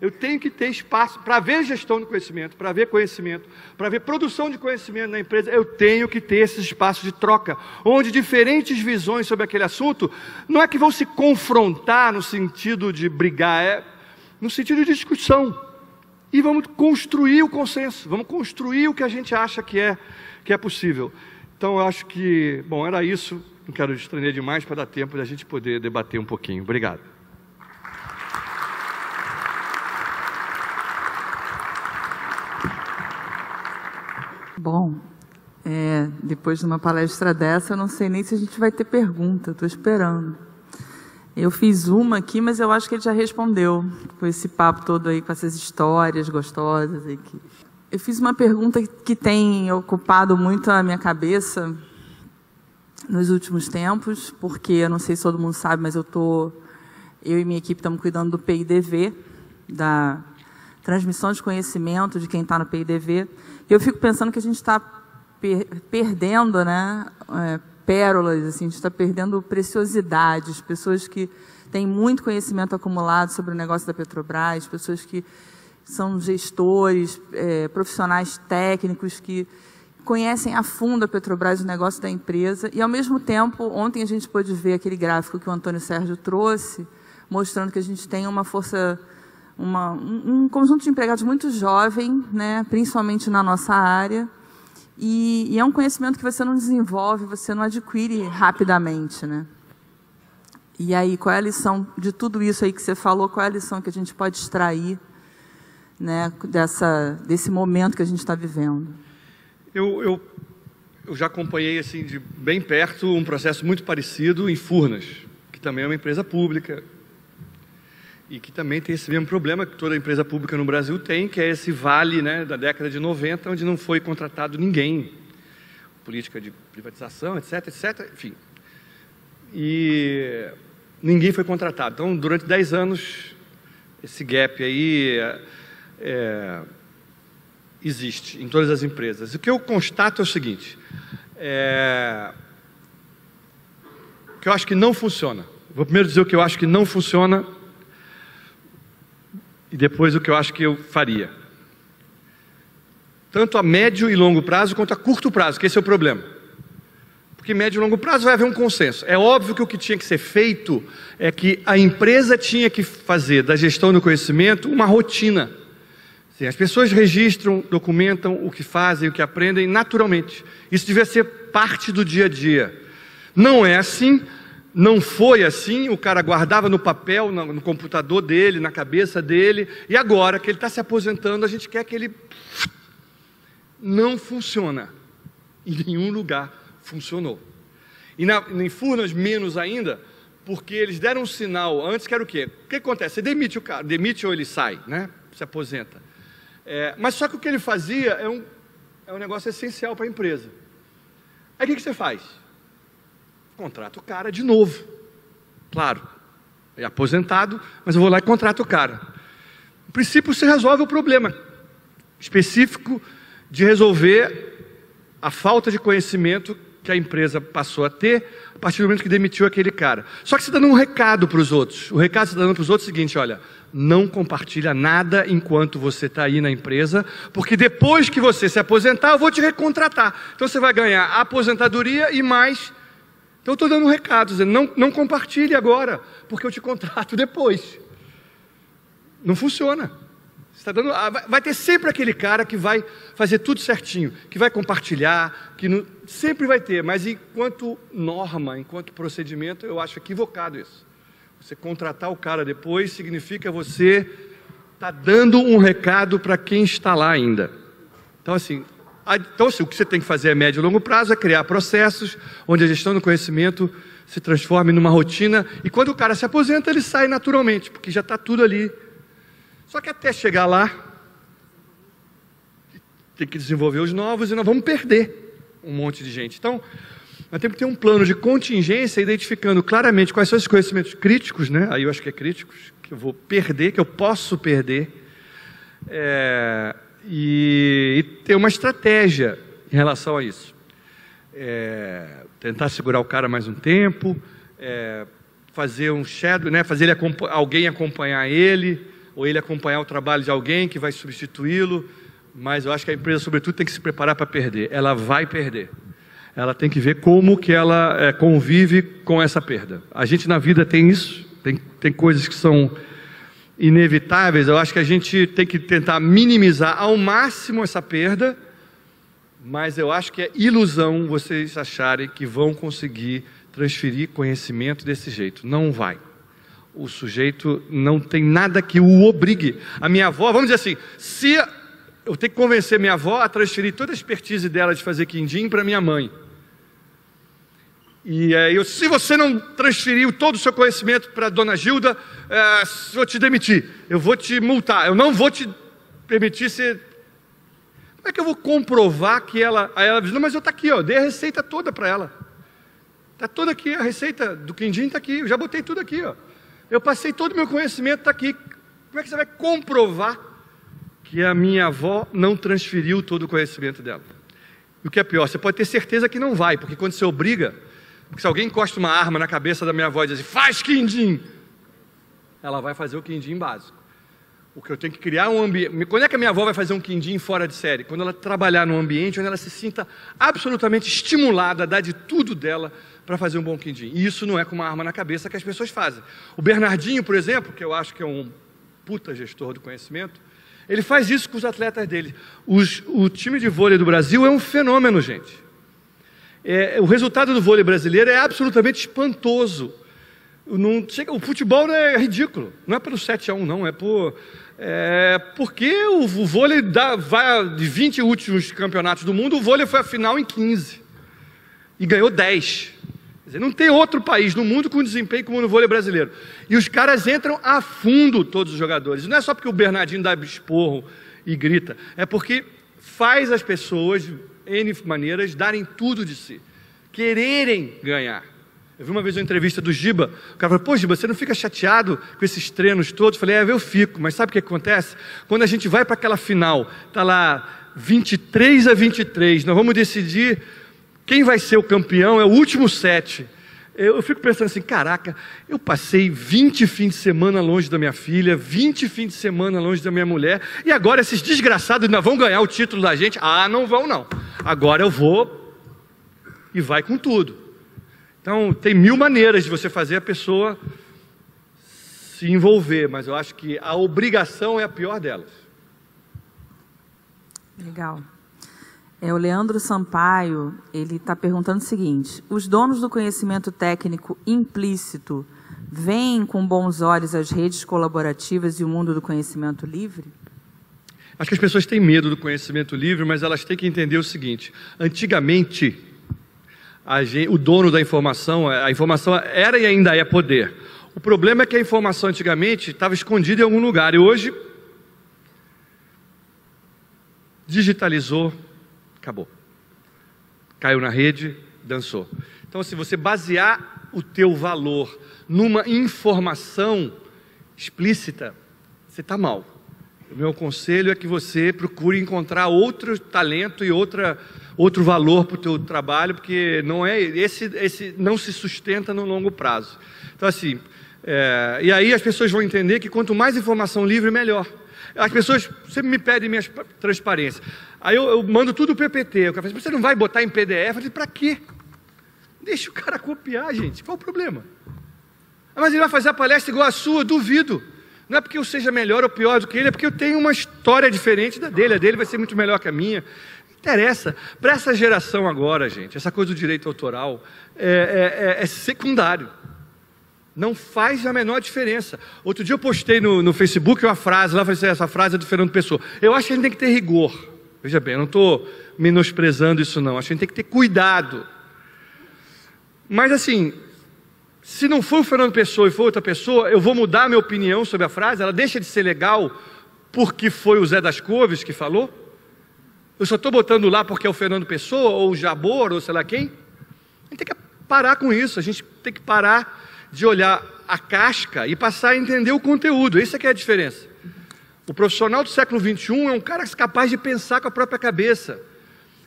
C: Eu tenho que ter espaço para ver gestão do conhecimento, para ver conhecimento, para ver produção de conhecimento na empresa. Eu tenho que ter esses espaços de troca, onde diferentes visões sobre aquele assunto não é que vão se confrontar no sentido de brigar, é no sentido de discussão. E vamos construir o consenso, vamos construir o que a gente acha que é possível. Então, eu acho que, bom, era isso. Não quero estender demais para dar tempo da gente poder debater um pouquinho. Obrigado.
B: Bom, depois de uma palestra dessa, eu não sei nem se a gente vai ter pergunta, estou esperando. Eu fiz uma aqui, mas eu acho que ele já respondeu, com esse papo todo aí, com essas histórias gostosas. Eu fiz uma pergunta que tem ocupado muito a minha cabeça nos últimos tempos, porque eu não sei se todo mundo sabe, mas eu e minha equipe estamos cuidando do PIDV, da transmissão de conhecimento de quem está no PIDV. E eu fico pensando que a gente está perdendo, né, pérolas, assim, a gente está perdendo preciosidades, pessoas que têm muito conhecimento acumulado sobre o negócio da Petrobras, pessoas que são gestores, profissionais técnicos que conhecem a fundo a Petrobras, o negócio da empresa, e ao mesmo tempo, ontem a gente pôde ver aquele gráfico que o Antônio Sérgio trouxe, mostrando que a gente tem uma força um conjunto de empregados muito jovem, né, principalmente na nossa área, e é um conhecimento que você não desenvolve, você não adquire rapidamente, né? E aí, qual é a lição de tudo isso aí que você falou? Qual é a lição que a gente pode extrair, né, desse momento que a gente está vivendo?
C: Eu já acompanhei assim, de bem perto um processo muito parecido em Furnas, que também é uma empresa pública e que também tem esse mesmo problema que toda empresa pública no Brasil tem, que é esse vale, né, da década de 90, onde não foi contratado ninguém. Política de privatização, etc, etc, enfim. E ninguém foi contratado. Então, durante 10 anos, esse gap aí existe em todas as empresas. O que eu constato é o seguinte, que eu acho que não funciona. Vou primeiro dizer o que eu acho que não funciona e depois o que eu acho que eu faria. Tanto a médio e longo prazo quanto a curto prazo, que esse é o problema. Porque médio e longo prazo vai haver um consenso. É óbvio que o que tinha que ser feito é que a empresa tinha que fazer da gestão do conhecimento uma rotina. Assim, as pessoas registram, documentam o que fazem, o que aprendem naturalmente. Isso devia ser parte do dia a dia. Não é assim, não foi assim, o cara guardava no papel, no computador dele, na cabeça dele, e agora que ele está se aposentando, a gente quer que ele... Não funciona. Em nenhum lugar funcionou. E em Furnas menos ainda, porque eles deram um sinal antes que era o quê? O que acontece? Você demite o cara, demite ou ele sai, né? Se aposenta. Mas só que o que ele fazia é um negócio essencial para a empresa. Aí o que você faz? Contrata o cara de novo. Claro, é aposentado, mas eu vou lá e contrato o cara. No princípio, você resolve o problema específico de resolver a falta de conhecimento que a empresa passou a ter a partir do momento que demitiu aquele cara. Só que você está dando um recado para os outros. O recado que você está dando para os outros é o seguinte, olha, não compartilha nada enquanto você está aí na empresa, porque depois que você se aposentar, eu vou te recontratar. Então você vai ganhar a aposentadoria e mais. Então eu estou dando um recado, dizendo, não compartilhe agora, porque eu te contrato depois. Não funciona. Você tá dando, vai ter sempre aquele cara que vai fazer tudo certinho, que vai compartilhar, que não, sempre vai ter, mas enquanto norma, enquanto procedimento, eu acho equivocado isso. Você contratar o cara depois significa você tá dando um recado para quem está lá ainda. Então assim, o que você tem que fazer a médio e longo prazo é criar processos onde a gestão do conhecimento se transforme numa rotina e quando o cara se aposenta ele sai naturalmente, porque já está tudo ali. Só que até chegar lá, tem que desenvolver os novos e nós vamos perder um monte de gente. Então, nós temos que ter um plano de contingência identificando claramente quais são os conhecimentos críticos, né? Aí eu acho que é críticos, que eu vou perder, que eu posso perder, e ter uma estratégia em relação a isso. Tentar segurar o cara mais um tempo, fazer um shadow, né? Fazer alguém acompanhar ele, ou ele acompanhar o trabalho de alguém que vai substituí-lo, mas eu acho que a empresa, sobretudo, tem que se preparar para perder. Ela vai perder. Ela tem que ver como que ela convive com essa perda. A gente na vida tem isso, tem coisas que são inevitáveis. Eu acho que a gente tem que tentar minimizar ao máximo essa perda, mas eu acho que é ilusão vocês acharem que vão conseguir transferir conhecimento desse jeito. Não vai. O sujeito não tem nada que o obrigue. A minha avó, vamos dizer assim, se eu tenho que convencer minha avó a transferir toda a expertise dela de fazer quindim para minha mãe. E se você não transferiu todo o seu conhecimento para a dona Gilda, eu vou te demitir, eu vou te multar, eu não vou te permitir ser... Como é que eu vou comprovar que ela... Aí ela diz, não, mas eu estou aqui, ó, eu dei a receita toda para ela. Está toda aqui, a receita do quindim está aqui, eu já botei tudo aqui, ó. Eu passei todo o meu conhecimento, está aqui. Como é que você vai comprovar que a minha avó não transferiu todo o conhecimento dela? E o que é pior, você pode ter certeza que não vai, porque quando você obriga, porque se alguém encosta uma arma na cabeça da minha avó e diz assim, faz quindim, ela vai fazer o quindim básico. O que eu tenho que criar um ambiente... Quando é que a minha avó vai fazer um quindim fora de série? Quando ela trabalhar num ambiente onde ela se sinta absolutamente estimulada a dar de tudo dela para fazer um bom quindim. E isso não é com uma arma na cabeça que as pessoas fazem. O Bernardinho, por exemplo, que eu acho que é um puta gestor do conhecimento, ele faz isso com os atletas dele. O time de vôlei do Brasil é um fenômeno, gente. O resultado do vôlei brasileiro é absolutamente espantoso. O futebol é ridículo. Não é pelo 7-1, não. Porque o vôlei vai de 20 últimos campeonatos do mundo, o vôlei foi à final em 15. E ganhou 10. Quer dizer, não tem outro país no mundo com desempenho como no vôlei brasileiro. E os caras entram a fundo, todos os jogadores. Não é só porque o Bernardinho dá esporro e grita. É porque faz as pessoas, de N maneiras, darem tudo de si. Quererem ganhar. Eu vi uma vez uma entrevista do Giba. O cara falou, pô, Giba, você não fica chateado com esses treinos todos? Eu falei, eu fico. Mas sabe o que acontece? Quando a gente vai para aquela final, está lá 23-23, nós vamos decidir quem vai ser o campeão, é o último set. Eu fico pensando assim, caraca, eu passei 20 fins de semana longe da minha filha, 20 fins de semana longe da minha mulher, e agora esses desgraçados ainda vão ganhar o título da gente? Ah, não vão não. Agora eu vou e vai com tudo. Então, tem 1000 maneiras de você fazer a pessoa se envolver, mas eu acho que a obrigação é a pior delas.
B: Legal. O Leandro Sampaio, ele está perguntando o seguinte: os donos do conhecimento técnico implícito veem com bons olhos as redes colaborativas e o mundo do conhecimento livre?
C: Acho que as pessoas têm medo do conhecimento livre, mas elas têm que entender o seguinte: antigamente, o dono da informação, a informação era e ainda é poder. O problema é que a informação antigamente estava escondida em algum lugar e hoje digitalizou, acabou. Caiu na rede, dançou. Então, se você basear o teu valor numa informação explícita, você está mal. O meu conselho é que você procure encontrar outro talento e outro valor para o teu trabalho, porque não é esse não se sustenta no longo prazo. Então, assim, e aí as pessoas vão entender que quanto mais informação livre, melhor. As pessoas sempre me pedem minhas transparências. Aí eu mando tudo PPT. O cara fala, você não vai botar em PDF? Eu falei, para quê? Deixa o cara copiar, gente. Qual o problema? Mas ele vai fazer a palestra igual a sua? Eu duvido. Não é porque eu seja melhor ou pior do que ele, é porque eu tenho uma história diferente da dele. A dele vai ser muito melhor que a minha. Não interessa. Para essa geração agora, gente, essa coisa do direito autoral é secundário. Não faz a menor diferença. Outro dia eu postei no Facebook uma frase, lá falei assim, essa frase é do Fernando Pessoa. Eu acho que a gente tem que ter rigor. Veja bem, eu não estou menosprezando isso não, acho que a gente tem que ter cuidado. Mas assim, se não for o Fernando Pessoa e for outra pessoa, eu vou mudar a minha opinião sobre a frase, ela deixa de ser legal porque foi o Zé das Couves que falou? Eu só estou botando lá porque é o Fernando Pessoa, ou o Jabor, ou sei lá quem? A gente tem que parar com isso, a gente tem que parar de olhar a casca e passar a entender o conteúdo. Isso é que é a diferença. O profissional do século XXI é um cara capaz de pensar com a própria cabeça.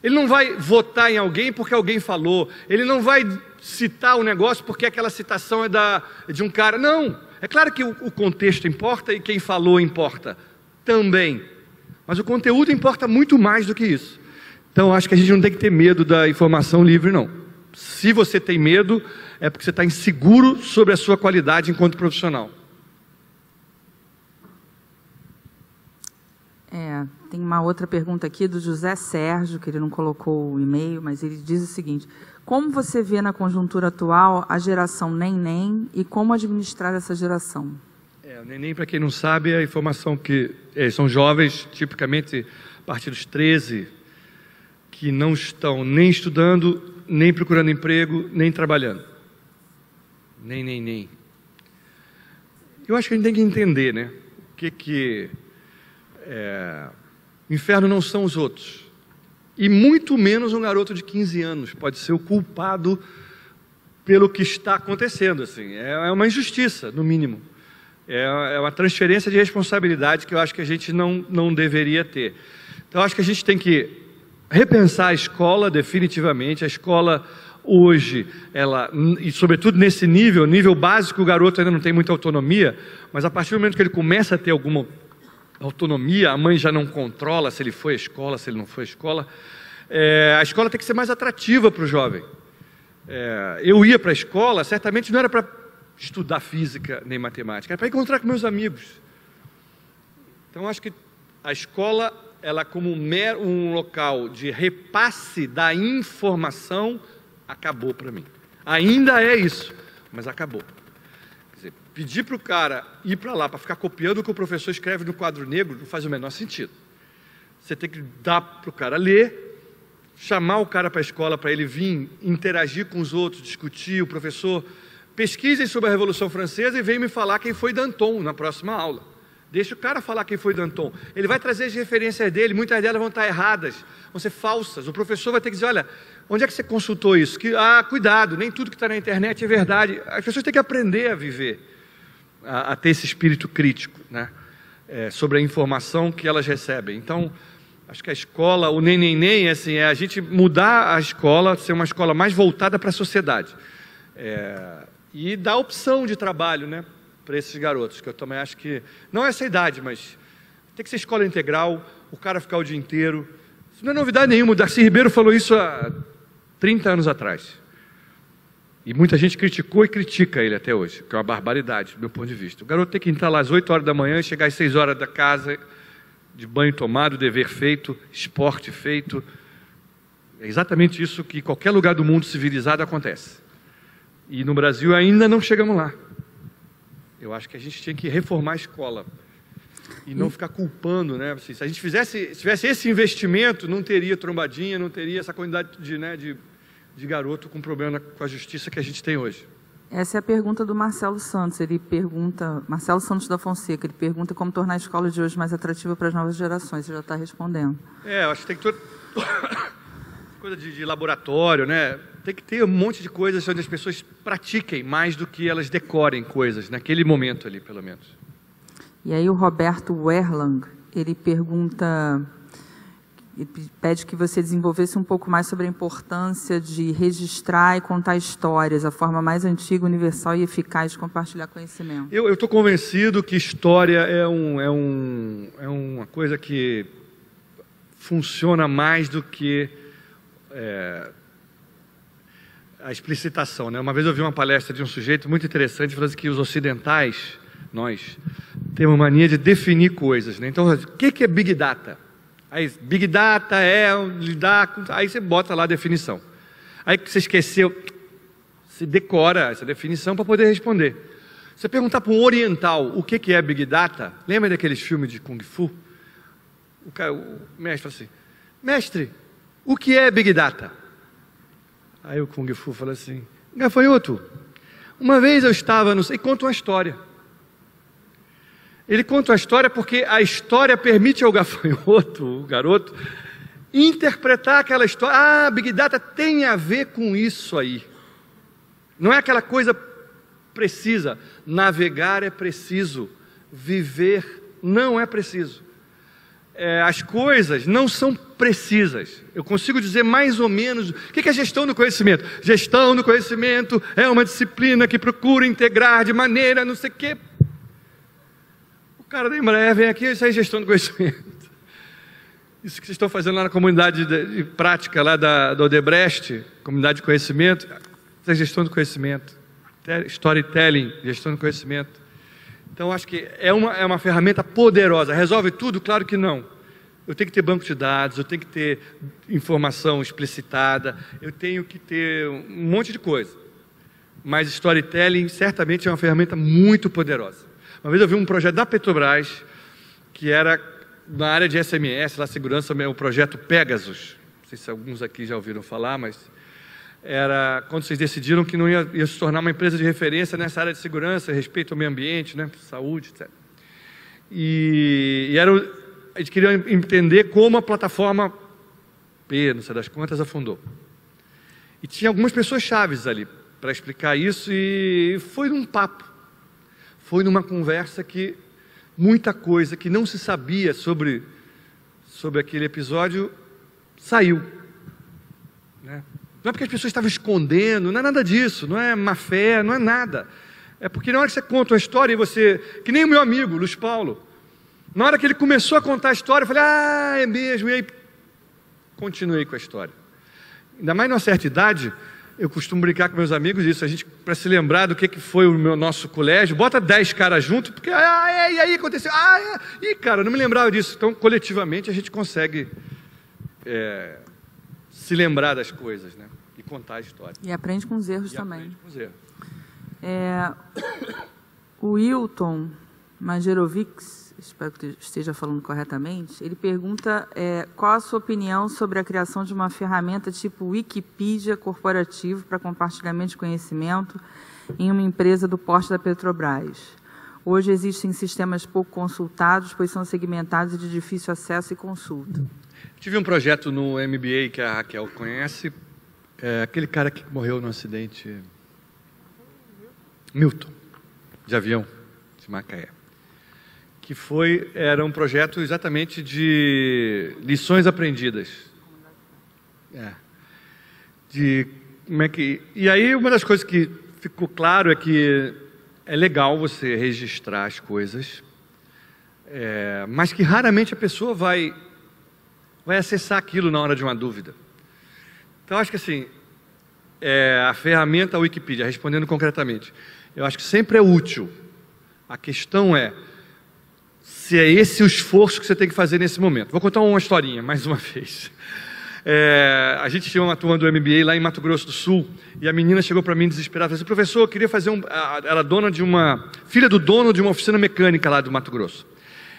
C: Ele não vai votar em alguém porque alguém falou. Ele não vai citar o negócio porque aquela citação é de um cara. Não. É claro que o contexto importa e quem falou importa também. Mas o conteúdo importa muito mais do que isso. Então, acho que a gente não tem que ter medo da informação livre, não. Se você tem medo, é porque você está inseguro sobre a sua qualidade enquanto profissional.
B: Tem uma outra pergunta aqui do José Sérgio, que ele não colocou o e-mail, mas ele diz o seguinte: como você vê na conjuntura atual a geração neném e como administrar essa geração?
C: O neném, para quem não sabe, é a informação que são jovens, tipicamente a partir dos 13, que não estão nem estudando, nem procurando emprego, nem trabalhando. Nem. Eu acho que a gente tem que entender, né? O inferno não são os outros. E muito menos um garoto de 15 anos pode ser o culpado pelo que está acontecendo. Assim. É uma injustiça, no mínimo. É uma transferência de responsabilidade que eu acho que a gente não deveria ter. Então, eu acho que a gente tem que repensar a escola definitivamente. A escola hoje, e sobretudo nesse nível básico, o garoto ainda não tem muita autonomia, mas a partir do momento que ele começa a ter alguma autonomia, a mãe já não controla se ele foi à escola, se ele não foi à escola. A escola tem que ser mais atrativa para o jovem. Eu ia para a escola, certamente não era para estudar física nem matemática, era para encontrar com meus amigos. Então, acho que a escola, ela como um local de repasse da informação, acabou para mim. Ainda é isso, mas acabou. Quer dizer, pedir para o cara ir para lá para ficar copiando o que o professor escreve no quadro negro não faz o menor sentido. Você tem que dar para o cara ler, chamar o cara para a escola para ele vir, interagir com os outros, discutir, o professor... Pesquisem sobre a Revolução Francesa e venham me falar quem foi Danton na próxima aula. Deixa o cara falar quem foi Danton. Ele vai trazer as referências dele, muitas delas vão estar erradas, vão ser falsas. O professor vai ter que dizer, olha, onde é que você consultou isso? Cuidado, nem tudo que está na internet é verdade. As pessoas têm que aprender a viver, a ter esse espírito crítico, né? Sobre a informação que elas recebem. Então, acho que a escola, o nem, assim, é a gente mudar a escola, ser uma escola mais voltada para a sociedade. E dar opção de trabalho, né, para esses garotos, que eu também acho que, não é essa idade, mas tem que ser escola integral, o cara ficar o dia inteiro. Isso não é novidade nenhuma, o Darcy Ribeiro falou isso há 30 anos atrás. E muita gente criticou e critica ele até hoje, que é uma barbaridade, do meu ponto de vista. O garoto tem que entrar lá às 8 horas da manhã e chegar às 6 horas da casa, de banho tomado, dever feito, esporte feito. É exatamente isso que em qualquer lugar do mundo civilizado acontece. E no Brasil ainda não chegamos lá. Eu acho que a gente tinha que reformar a escola e não ficar culpando, né? Se a gente tivesse esse investimento, não teria trombadinha, não teria essa quantidade de garoto com problema com a justiça que a gente tem hoje.
B: Essa é a pergunta do Marcelo Santos. Ele pergunta, Marcelo Santos da Fonseca, ele pergunta como tornar a escola de hoje mais atrativa para as novas gerações. Você já está respondendo.
C: Eu acho que tem que ter coisa de laboratório, né? Tem que ter um monte de coisas onde as pessoas pratiquem mais do que elas decorem coisas, naquele momento ali, pelo menos.
B: E aí o Roberto Werlang, ele pergunta, ele pede que você desenvolvesse um pouco mais sobre a importância de registrar e contar histórias, a forma mais antiga, universal e eficaz de compartilhar conhecimento.
C: Eu estou convencido que história é uma coisa que funciona mais do que... a explicitação, né? Uma vez eu vi uma palestra de um sujeito muito interessante falando que os ocidentais, nós, temos mania de definir coisas, né? Então, o que é Big Data? Aí, Big Data é lidar com... Aí você bota lá a definição. Aí você esqueceu, se decora essa definição para poder responder. Você perguntar para um oriental o que é Big Data, lembra daqueles filmes de Kung Fu? O mestre fala assim, mestre, o que é Big Data? Aí o Kung Fu fala assim, gafanhoto, uma vez eu estava no... E conta uma história. Ele conta uma história porque a história permite ao gafanhoto, o garoto, interpretar aquela história. Big Data tem a ver com isso aí. Não é aquela coisa precisa. Navegar é preciso. Viver não é preciso. As coisas não são precisas. Eu consigo dizer mais ou menos... O que é gestão do conhecimento? Gestão do conhecimento é uma disciplina que procura integrar de maneira não sei o quê. O cara da Embraer vem aqui e isso é gestão do conhecimento. Isso que vocês estão fazendo lá na comunidade de prática lá da Odebrecht, comunidade de conhecimento, isso é gestão do conhecimento. Storytelling, gestão do conhecimento. Então, acho que é uma ferramenta poderosa. Resolve tudo? Claro que não. Eu tenho que ter banco de dados, eu tenho que ter informação explicitada, eu tenho que ter um monte de coisa. Mas storytelling, certamente, é uma ferramenta muito poderosa. Uma vez eu vi um projeto da Petrobras, que era na área de SMS, lá segurança, o projeto Pegasus. Não sei se alguns aqui já ouviram falar, mas... era quando vocês decidiram que não ia se tornar uma empresa de referência nessa área de segurança, respeito ao meio ambiente, né, saúde, etc. A gente queria entender como a plataforma P, não sei das quantas, afundou. E tinha algumas pessoas chaves ali para explicar isso e foi num papo, foi numa conversa que muita coisa que não se sabia sobre aquele episódio saiu, né? Não é porque as pessoas estavam escondendo, não é nada disso, não é má fé, não é nada. É porque na hora que você conta uma história e você... Que nem o meu amigo, Luiz Paulo. Na hora que ele começou a contar a história, eu falei, é mesmo. E aí, continuei com a história. Ainda mais numa certa idade,
E: Eu costumo brincar com meus amigos isso, a gente, para se lembrar do que foi o nosso colégio, bota 10 caras junto, porque, e aí aconteceu, cara, não me lembrava disso. Então, coletivamente, a gente consegue se lembrar das coisas, né? E contar a história.
B: E aprende com os erros também.
E: Aprende com os erros.
B: O Wilton Majerovics, espero que esteja falando corretamente, ele pergunta qual a sua opinião sobre a criação de uma ferramenta tipo Wikipedia corporativo para compartilhamento de conhecimento em uma empresa do porte da Petrobras. Hoje existem sistemas pouco consultados, pois são segmentados e de difícil acesso e consulta.
E: Tive um projeto no MBA que a Raquel conhece, aquele cara que morreu no acidente, Milton, de avião, de Macaé. Que era um projeto exatamente de lições aprendidas. E aí uma das coisas que ficou claro é que é legal você registrar as coisas, mas que raramente a pessoa vai acessar aquilo na hora de uma dúvida. Então, acho que assim, a ferramenta Wikipedia, respondendo concretamente, eu acho que sempre é útil. A questão é se é esse o esforço que você tem que fazer nesse momento. Vou contar uma historinha, mais uma vez. A gente tinha uma turma do MBA lá em Mato Grosso do Sul, e a menina chegou para mim desesperada, falou assim, professor, eu queria fazer ela filha do dono de uma oficina mecânica lá do Mato Grosso.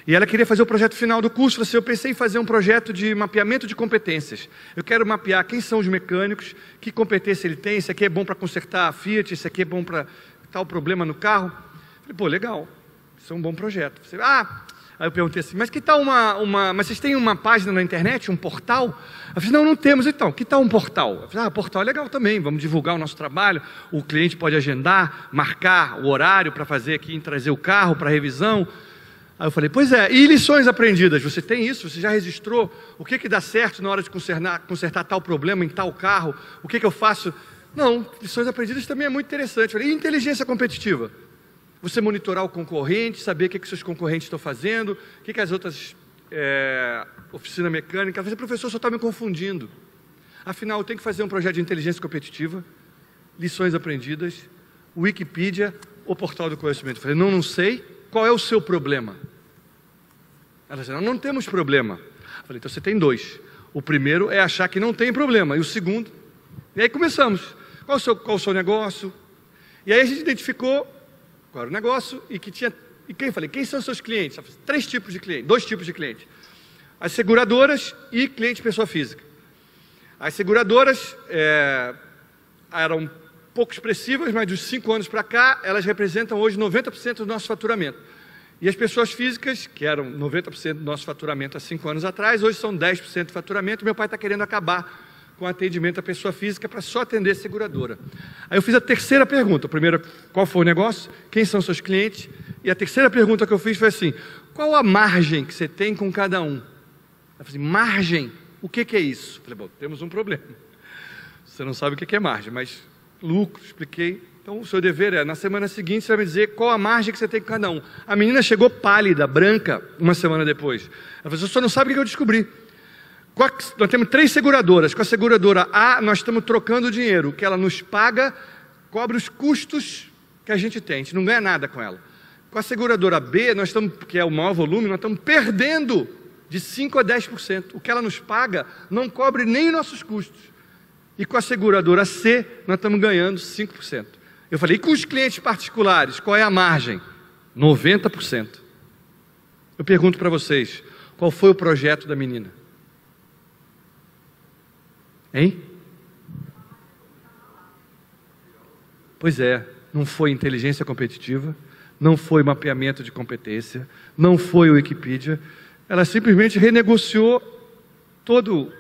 E: E ela queria fazer o projeto final do curso. Eu pensei em fazer um projeto de mapeamento de competências. Eu quero mapear quem são os mecânicos, que competência ele tem, isso aqui é bom para consertar a Fiat, isso aqui é bom para tal problema no carro. Falei, pô, legal, isso é um bom projeto. Aí eu perguntei assim, mas que tal mas vocês têm uma página na internet, um portal? Eu falei, não temos, então, que tal um portal? Eu falei, portal é legal também, vamos divulgar o nosso trabalho, o cliente pode agendar, marcar o horário para fazer aqui, trazer o carro para revisão. Aí eu falei, pois e lições aprendidas? Você tem isso? Você já registrou? O que dá certo na hora de consertar tal problema em tal carro? O que eu faço? Não, lições aprendidas também é muito interessante. Eu falei, e inteligência competitiva? Você monitorar o concorrente, saber o que seus concorrentes estão fazendo, o que as outras oficinas mecânicas... Eu falei, professor, só está me confundindo. Afinal, eu tenho que fazer um projeto de inteligência competitiva, lições aprendidas, Wikipedia ou portal do conhecimento. Eu falei, não sei. Qual é o seu problema? Ela disse, não temos problema. Eu falei, então você tem 2. O primeiro é achar que não tem problema. E o segundo... E aí começamos. Qual o seu negócio? E aí a gente identificou qual era o negócio e que tinha... E quem são os seus clientes? 3 tipos de clientes, 2 tipos de clientes. As seguradoras e cliente pessoa física. As seguradoras eram pouco expressivas, mas dos 5 anos para cá, elas representam hoje 90% do nosso faturamento. E as pessoas físicas, que eram 90% do nosso faturamento há 5 anos atrás, hoje são 10% do faturamento. Meu pai está querendo acabar com o atendimento à pessoa física para só atender a seguradora. Aí eu fiz a terceira pergunta. A primeira, qual foi o negócio? Quem são seus clientes? E a terceira pergunta que eu fiz foi assim, qual a margem que você tem com cada um? Eu falei assim, margem? O que é isso? Eu falei, bom, temos um problema. Você não sabe o que é margem, mas... lucro, expliquei. Então, o seu dever na semana seguinte, você vai me dizer qual a margem que você tem com cada um. A menina chegou pálida, branca, uma semana depois. Ela falou, você não sabe o que eu descobri. Nós temos 3 seguradoras. Com a seguradora A, nós estamos trocando dinheiro. O que ela nos paga, cobre os custos que a gente tem. A gente não ganha nada com ela. Com a seguradora B, nós estamos, que é o maior volume, nós estamos perdendo de 5% a 10%. O que ela nos paga não cobre nem nossos custos. E com a seguradora C, nós estamos ganhando 5%. Eu falei, e com os clientes particulares, qual é a margem? 90%. Eu pergunto para vocês, qual foi o projeto da menina? Hein? Pois não foi inteligência competitiva, não foi mapeamento de competência, não foi o Wikipedia. Ela simplesmente renegociou todo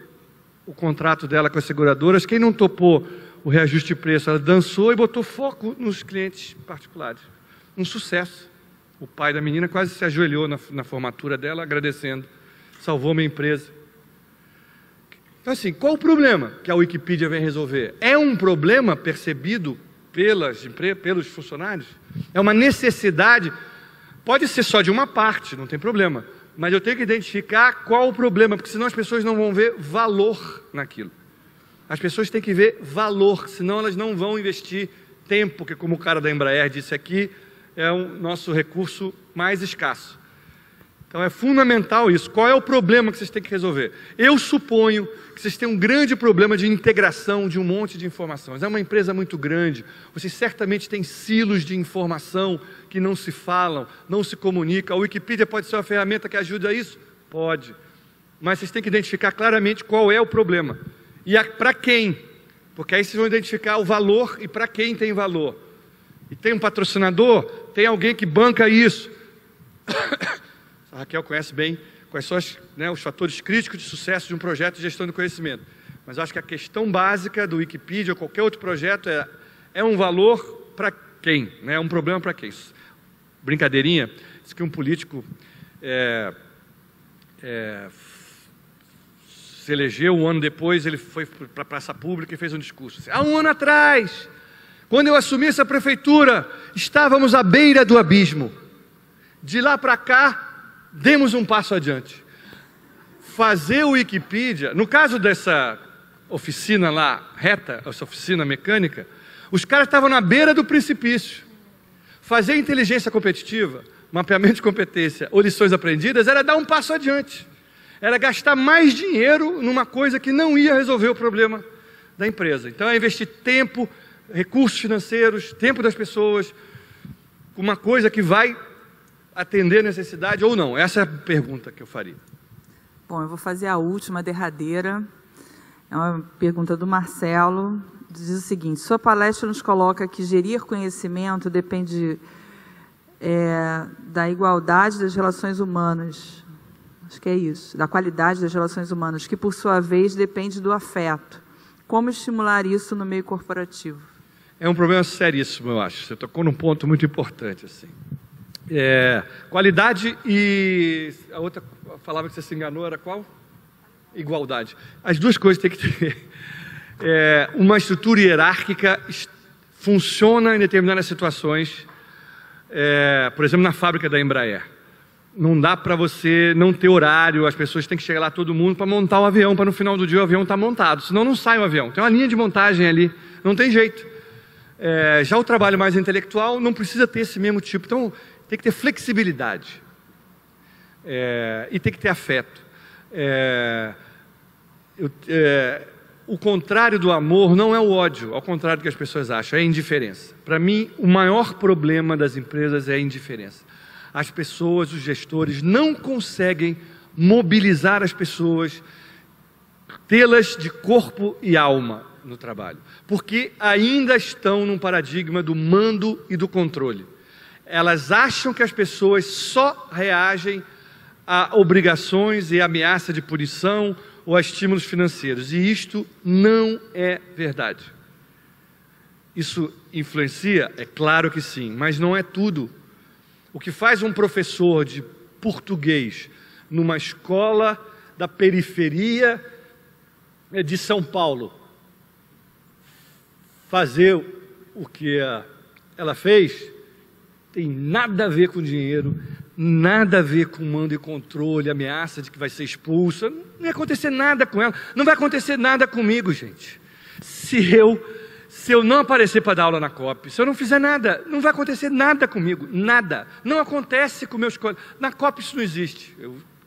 E: o contrato dela com as seguradoras. Quem não topou o reajuste de preço, ela dançou e botou foco nos clientes particulares. Um sucesso. O pai da menina quase se ajoelhou na formatura dela, agradecendo. Salvou minha empresa. Então, assim, qual o problema que a Wikipedia vem resolver? É um problema percebido pelos funcionários? É uma necessidade? Pode ser só de uma parte, não tem problema. Mas eu tenho que identificar qual o problema, porque senão as pessoas não vão ver valor naquilo. As pessoas têm que ver valor, senão elas não vão investir tempo, que como o cara da Embraer disse aqui, é o nosso recurso mais escasso. Então é fundamental isso. Qual é o problema que vocês têm que resolver? Eu suponho que vocês têm um grande problema de integração de um monte de informações. É uma empresa muito grande, vocês certamente têm silos de informação que não se falam, não se comunicam. A Wikipedia pode ser uma ferramenta que ajude a isso? Pode. Mas vocês têm que identificar claramente qual é o problema. E para quem? Porque aí vocês vão identificar o valor e para quem tem valor. E tem um patrocinador, tem alguém que banca isso. A Raquel conhece bem quais são os fatores críticos de sucesso de um projeto de gestão do conhecimento. Mas eu acho que a questão básica do Wikipedia ou qualquer outro projeto é um valor para quem? É um problema para quem? Brincadeirinha, diz que um político se elegeu, um ano depois ele foi para a praça pública e fez um discurso. Há um ano atrás, quando eu assumi essa prefeitura, estávamos à beira do abismo. De lá para cá, demos um passo adiante. Fazer o Wikipedia, no caso dessa oficina lá, reta, essa oficina mecânica, os caras estavam na beira do precipício. Fazer inteligência competitiva, mapeamento de competência ou lições aprendidas era dar um passo adiante. Era gastar mais dinheiro numa coisa que não ia resolver o problema da empresa. Então é investir tempo, recursos financeiros, tempo das pessoas, uma coisa que vai atender necessidade ou não? Essa é a pergunta que eu faria.
B: Bom, eu vou fazer a última, derradeira. É uma pergunta do Marcelo. Diz o seguinte: sua palestra nos coloca que gerir conhecimento depende da igualdade das relações humanas. Acho que é isso. Da qualidade das relações humanas, que por sua vez depende do afeto. Como estimular isso no meio corporativo?
E: É um problema seríssimo, eu acho. Você tocou num ponto muito importante, assim. Qualidade e a outra palavra que você se enganou era qual? Igualdade. As duas coisas têm que ter. Uma estrutura hierárquica funciona em determinadas situações, por exemplo, na fábrica da Embraer. Não dá para você não ter horário, as pessoas têm que chegar lá todo mundo para montar o avião, para no final do dia o avião estar montado, senão não sai o avião. Tem uma linha de montagem ali, não tem jeito. Já o trabalho mais intelectual não precisa ter esse mesmo tipo. Então, tem que ter flexibilidade e tem que ter afeto. O contrário do amor não é o ódio, ao contrário do que as pessoas acham, é a indiferença. Para mim, o maior problema das empresas é a indiferença. As pessoas, os gestores, não conseguem mobilizar as pessoas, tê-las de corpo e alma no trabalho, porque ainda estão num paradigma do mando e do controle. Elas acham que as pessoas só reagem a obrigações e ameaça de punição ou a estímulos financeiros. E isto não é verdade. Isso influencia? É claro que sim, mas não é tudo. O que faz um professor de português numa escola da periferia de São Paulo fazer o que ela fez tem nada a ver com dinheiro, nada a ver com mando e controle, ameaça de que vai ser expulsa. Não vai acontecer nada com ela, não vai acontecer nada comigo, gente. Se eu não aparecer para dar aula na COP, se eu não fizer nada, não vai acontecer nada comigo, nada. Não acontece com meus colegas. Na COP isso não existe,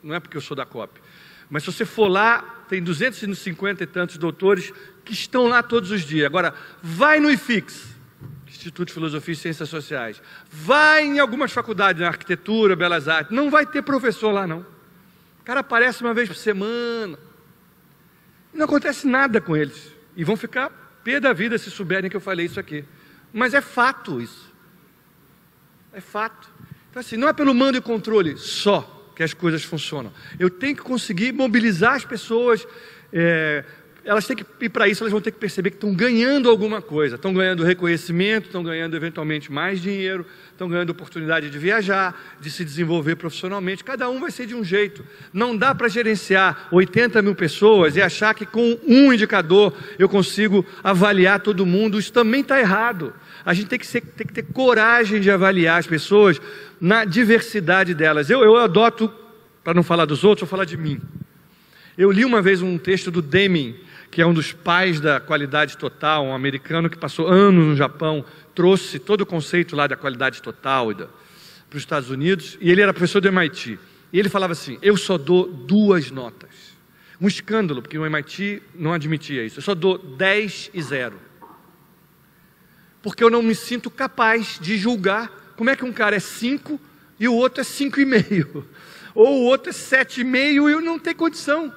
E: não é porque eu sou da COP. Mas se você for lá, tem 250 e tantos doutores que estão lá todos os dias. Agora, vai no IFIX, Instituto de Filosofia e Ciências Sociais. Vai em algumas faculdades, na arquitetura, belas artes. Não vai ter professor lá, não. O cara aparece uma vez por semana. Não acontece nada com eles. E vão ficar pé da vida se souberem que eu falei isso aqui. Mas é fato isso. É fato. Então assim, não é pelo mando e controle só que as coisas funcionam. Eu tenho que conseguir mobilizar as pessoas. Elas têm que, e para isso elas vão ter que perceber que estão ganhando alguma coisa, estão ganhando reconhecimento, estão ganhando eventualmente mais dinheiro, estão ganhando oportunidade de viajar, de se desenvolver profissionalmente. Cada um vai ser de um jeito. Não dá para gerenciar 80 mil pessoas e achar que com um indicador eu consigo avaliar todo mundo. Isso também está errado. A gente tem que ter coragem de avaliar as pessoas na diversidade delas. Eu adoto, para não falar dos outros, vou falar de mim. Eu li uma vez um texto do Deming, que é um dos pais da qualidade total, um americano que passou anos no Japão, trouxe todo o conceito lá da qualidade total para os Estados Unidos, e ele era professor do MIT. E ele falava assim, eu só dou 2 notas. Um escândalo, porque o MIT não admitia isso. Eu só dou 10 e 0. Porque eu não me sinto capaz de julgar como é que um cara é 5 e o outro é 5,5. Ou o outro é 7,5 e eu não tenho condição.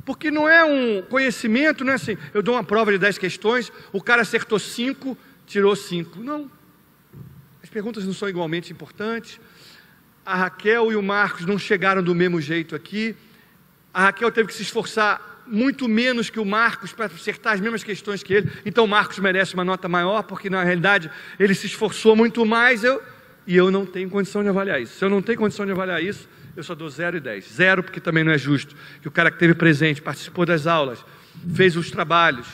E: Porque não é um conhecimento, não é assim, eu dou uma prova de 10 questões, o cara acertou 5, tirou 5. Não. As perguntas não são igualmente importantes. A Raquel e o Marcos não chegaram do mesmo jeito aqui. A Raquel teve que se esforçar muito menos que o Marcos para acertar as mesmas questões que ele. Então o Marcos merece uma nota maior, porque na realidade ele se esforçou muito mais e eu não tenho condição de avaliar isso. Se eu não tenho condição de avaliar isso, eu só dou 0 e 10. 0 porque também não é justo. Que o cara que esteve presente, participou das aulas, fez os trabalhos,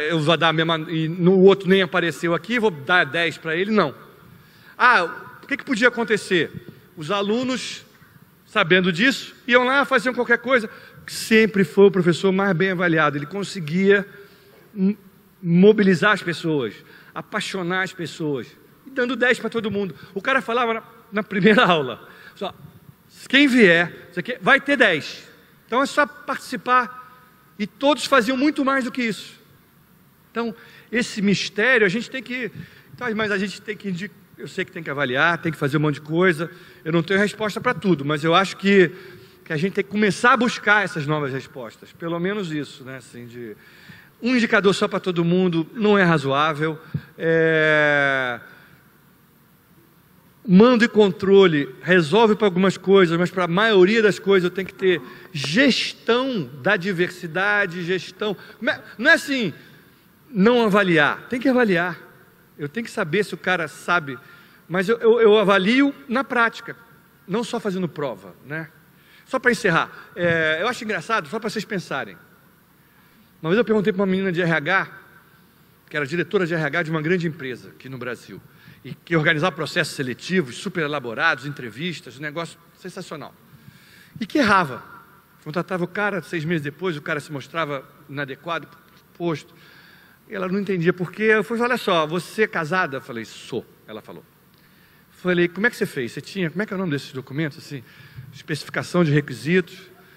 E: eu vou dar a mesma, e no outro nem apareceu aqui, vou dar 10 para ele, não. O que podia acontecer? Os alunos, sabendo disso, iam lá, faziam qualquer coisa. Sempre foi o professor mais bem avaliado. Ele conseguia mobilizar as pessoas, apaixonar as pessoas, e dando 10 para todo mundo. O cara falava na primeira aula, só, quem vier, vai ter 10. Então é só participar. E todos faziam muito mais do que isso. Então, esse mistério, a gente tem que... Mas a gente tem que... Eu sei que tem que avaliar, tem que fazer um monte de coisa. Eu não tenho resposta para tudo, mas eu acho que a gente tem que começar a buscar essas novas respostas. Pelo menos isso, né? Assim, um indicador só para todo mundo não é razoável. Mando e controle resolve para algumas coisas, mas para a maioria das coisas eu tenho que ter gestão da diversidade, gestão... Não é assim, não avaliar. Tem que avaliar. Eu tenho que saber se o cara sabe, mas eu avalio na prática, não só fazendo prova, né? Só para encerrar, eu acho engraçado, só para vocês pensarem. Uma vez eu perguntei para uma menina de RH, que era diretora de RH de uma grande empresa aqui no Brasil, e que organizava processos seletivos, super elaborados, entrevistas, um negócio sensacional. E que errava. Contratava o cara, 6 meses depois, o cara se mostrava inadequado para o posto. E ela não entendia por quê. Eu falei, olha só, você é casada? Eu falei, sou, ela falou. Falei, como é que você fez? Você tinha, como é que é o nome desses documentos? Assim, especificação de requisitos.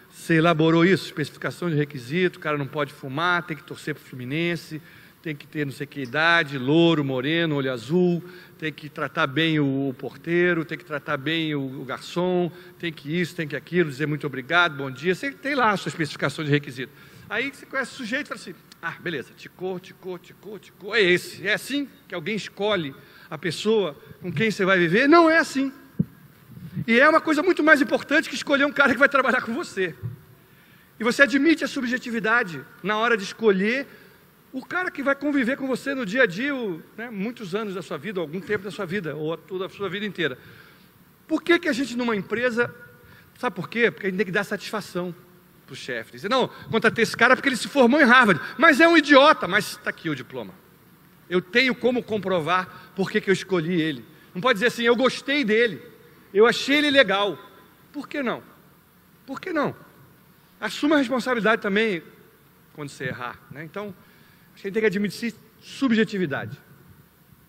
E: Você elaborou isso, especificação de requisitos, o cara não pode fumar, tem que torcer para o Fluminense, tem que ter não sei que idade, louro, moreno, olho azul, tem que tratar bem o porteiro, tem que tratar bem o garçom, tem que isso, tem que aquilo, dizer muito obrigado, bom dia. Você tem lá a sua especificação de requisito. Aí você conhece o sujeito e fala assim, beleza, ticou, é esse. É assim que alguém escolhe a pessoa com quem você vai viver? Não é assim. E é uma coisa muito mais importante que escolher um cara que vai trabalhar com você. E você admite a subjetividade na hora de escolher o cara que vai conviver com você no dia a dia, né, muitos anos da sua vida, algum tempo da sua vida, ou toda a sua vida inteira. Por que a gente numa empresa, sabe por quê? Porque a gente tem que dar satisfação para o chefe. Dizer, não, contratei esse cara porque ele se formou em Harvard, mas é um idiota, mas está aqui o diploma. Eu tenho como comprovar por que eu escolhi ele. Não pode dizer assim, eu gostei dele, eu achei ele legal. Por que não? Por que não? Assuma a responsabilidade também quando você errar, né? Então, a gente tem que admitir subjetividade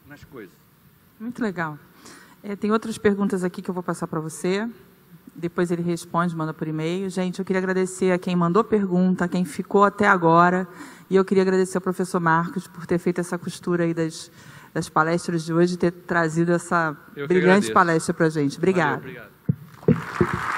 E: nas coisas.
B: Muito legal. Tem outras perguntas aqui que eu vou passar para você. Depois ele responde, manda por e-mail. Gente, eu queria agradecer a quem mandou pergunta, a quem ficou até agora. E eu queria agradecer ao professor Marcos por ter feito essa costura aí das palestras de hoje e ter trazido essa brilhante palestra para a gente. Obrigada.
E: Valeu, obrigado.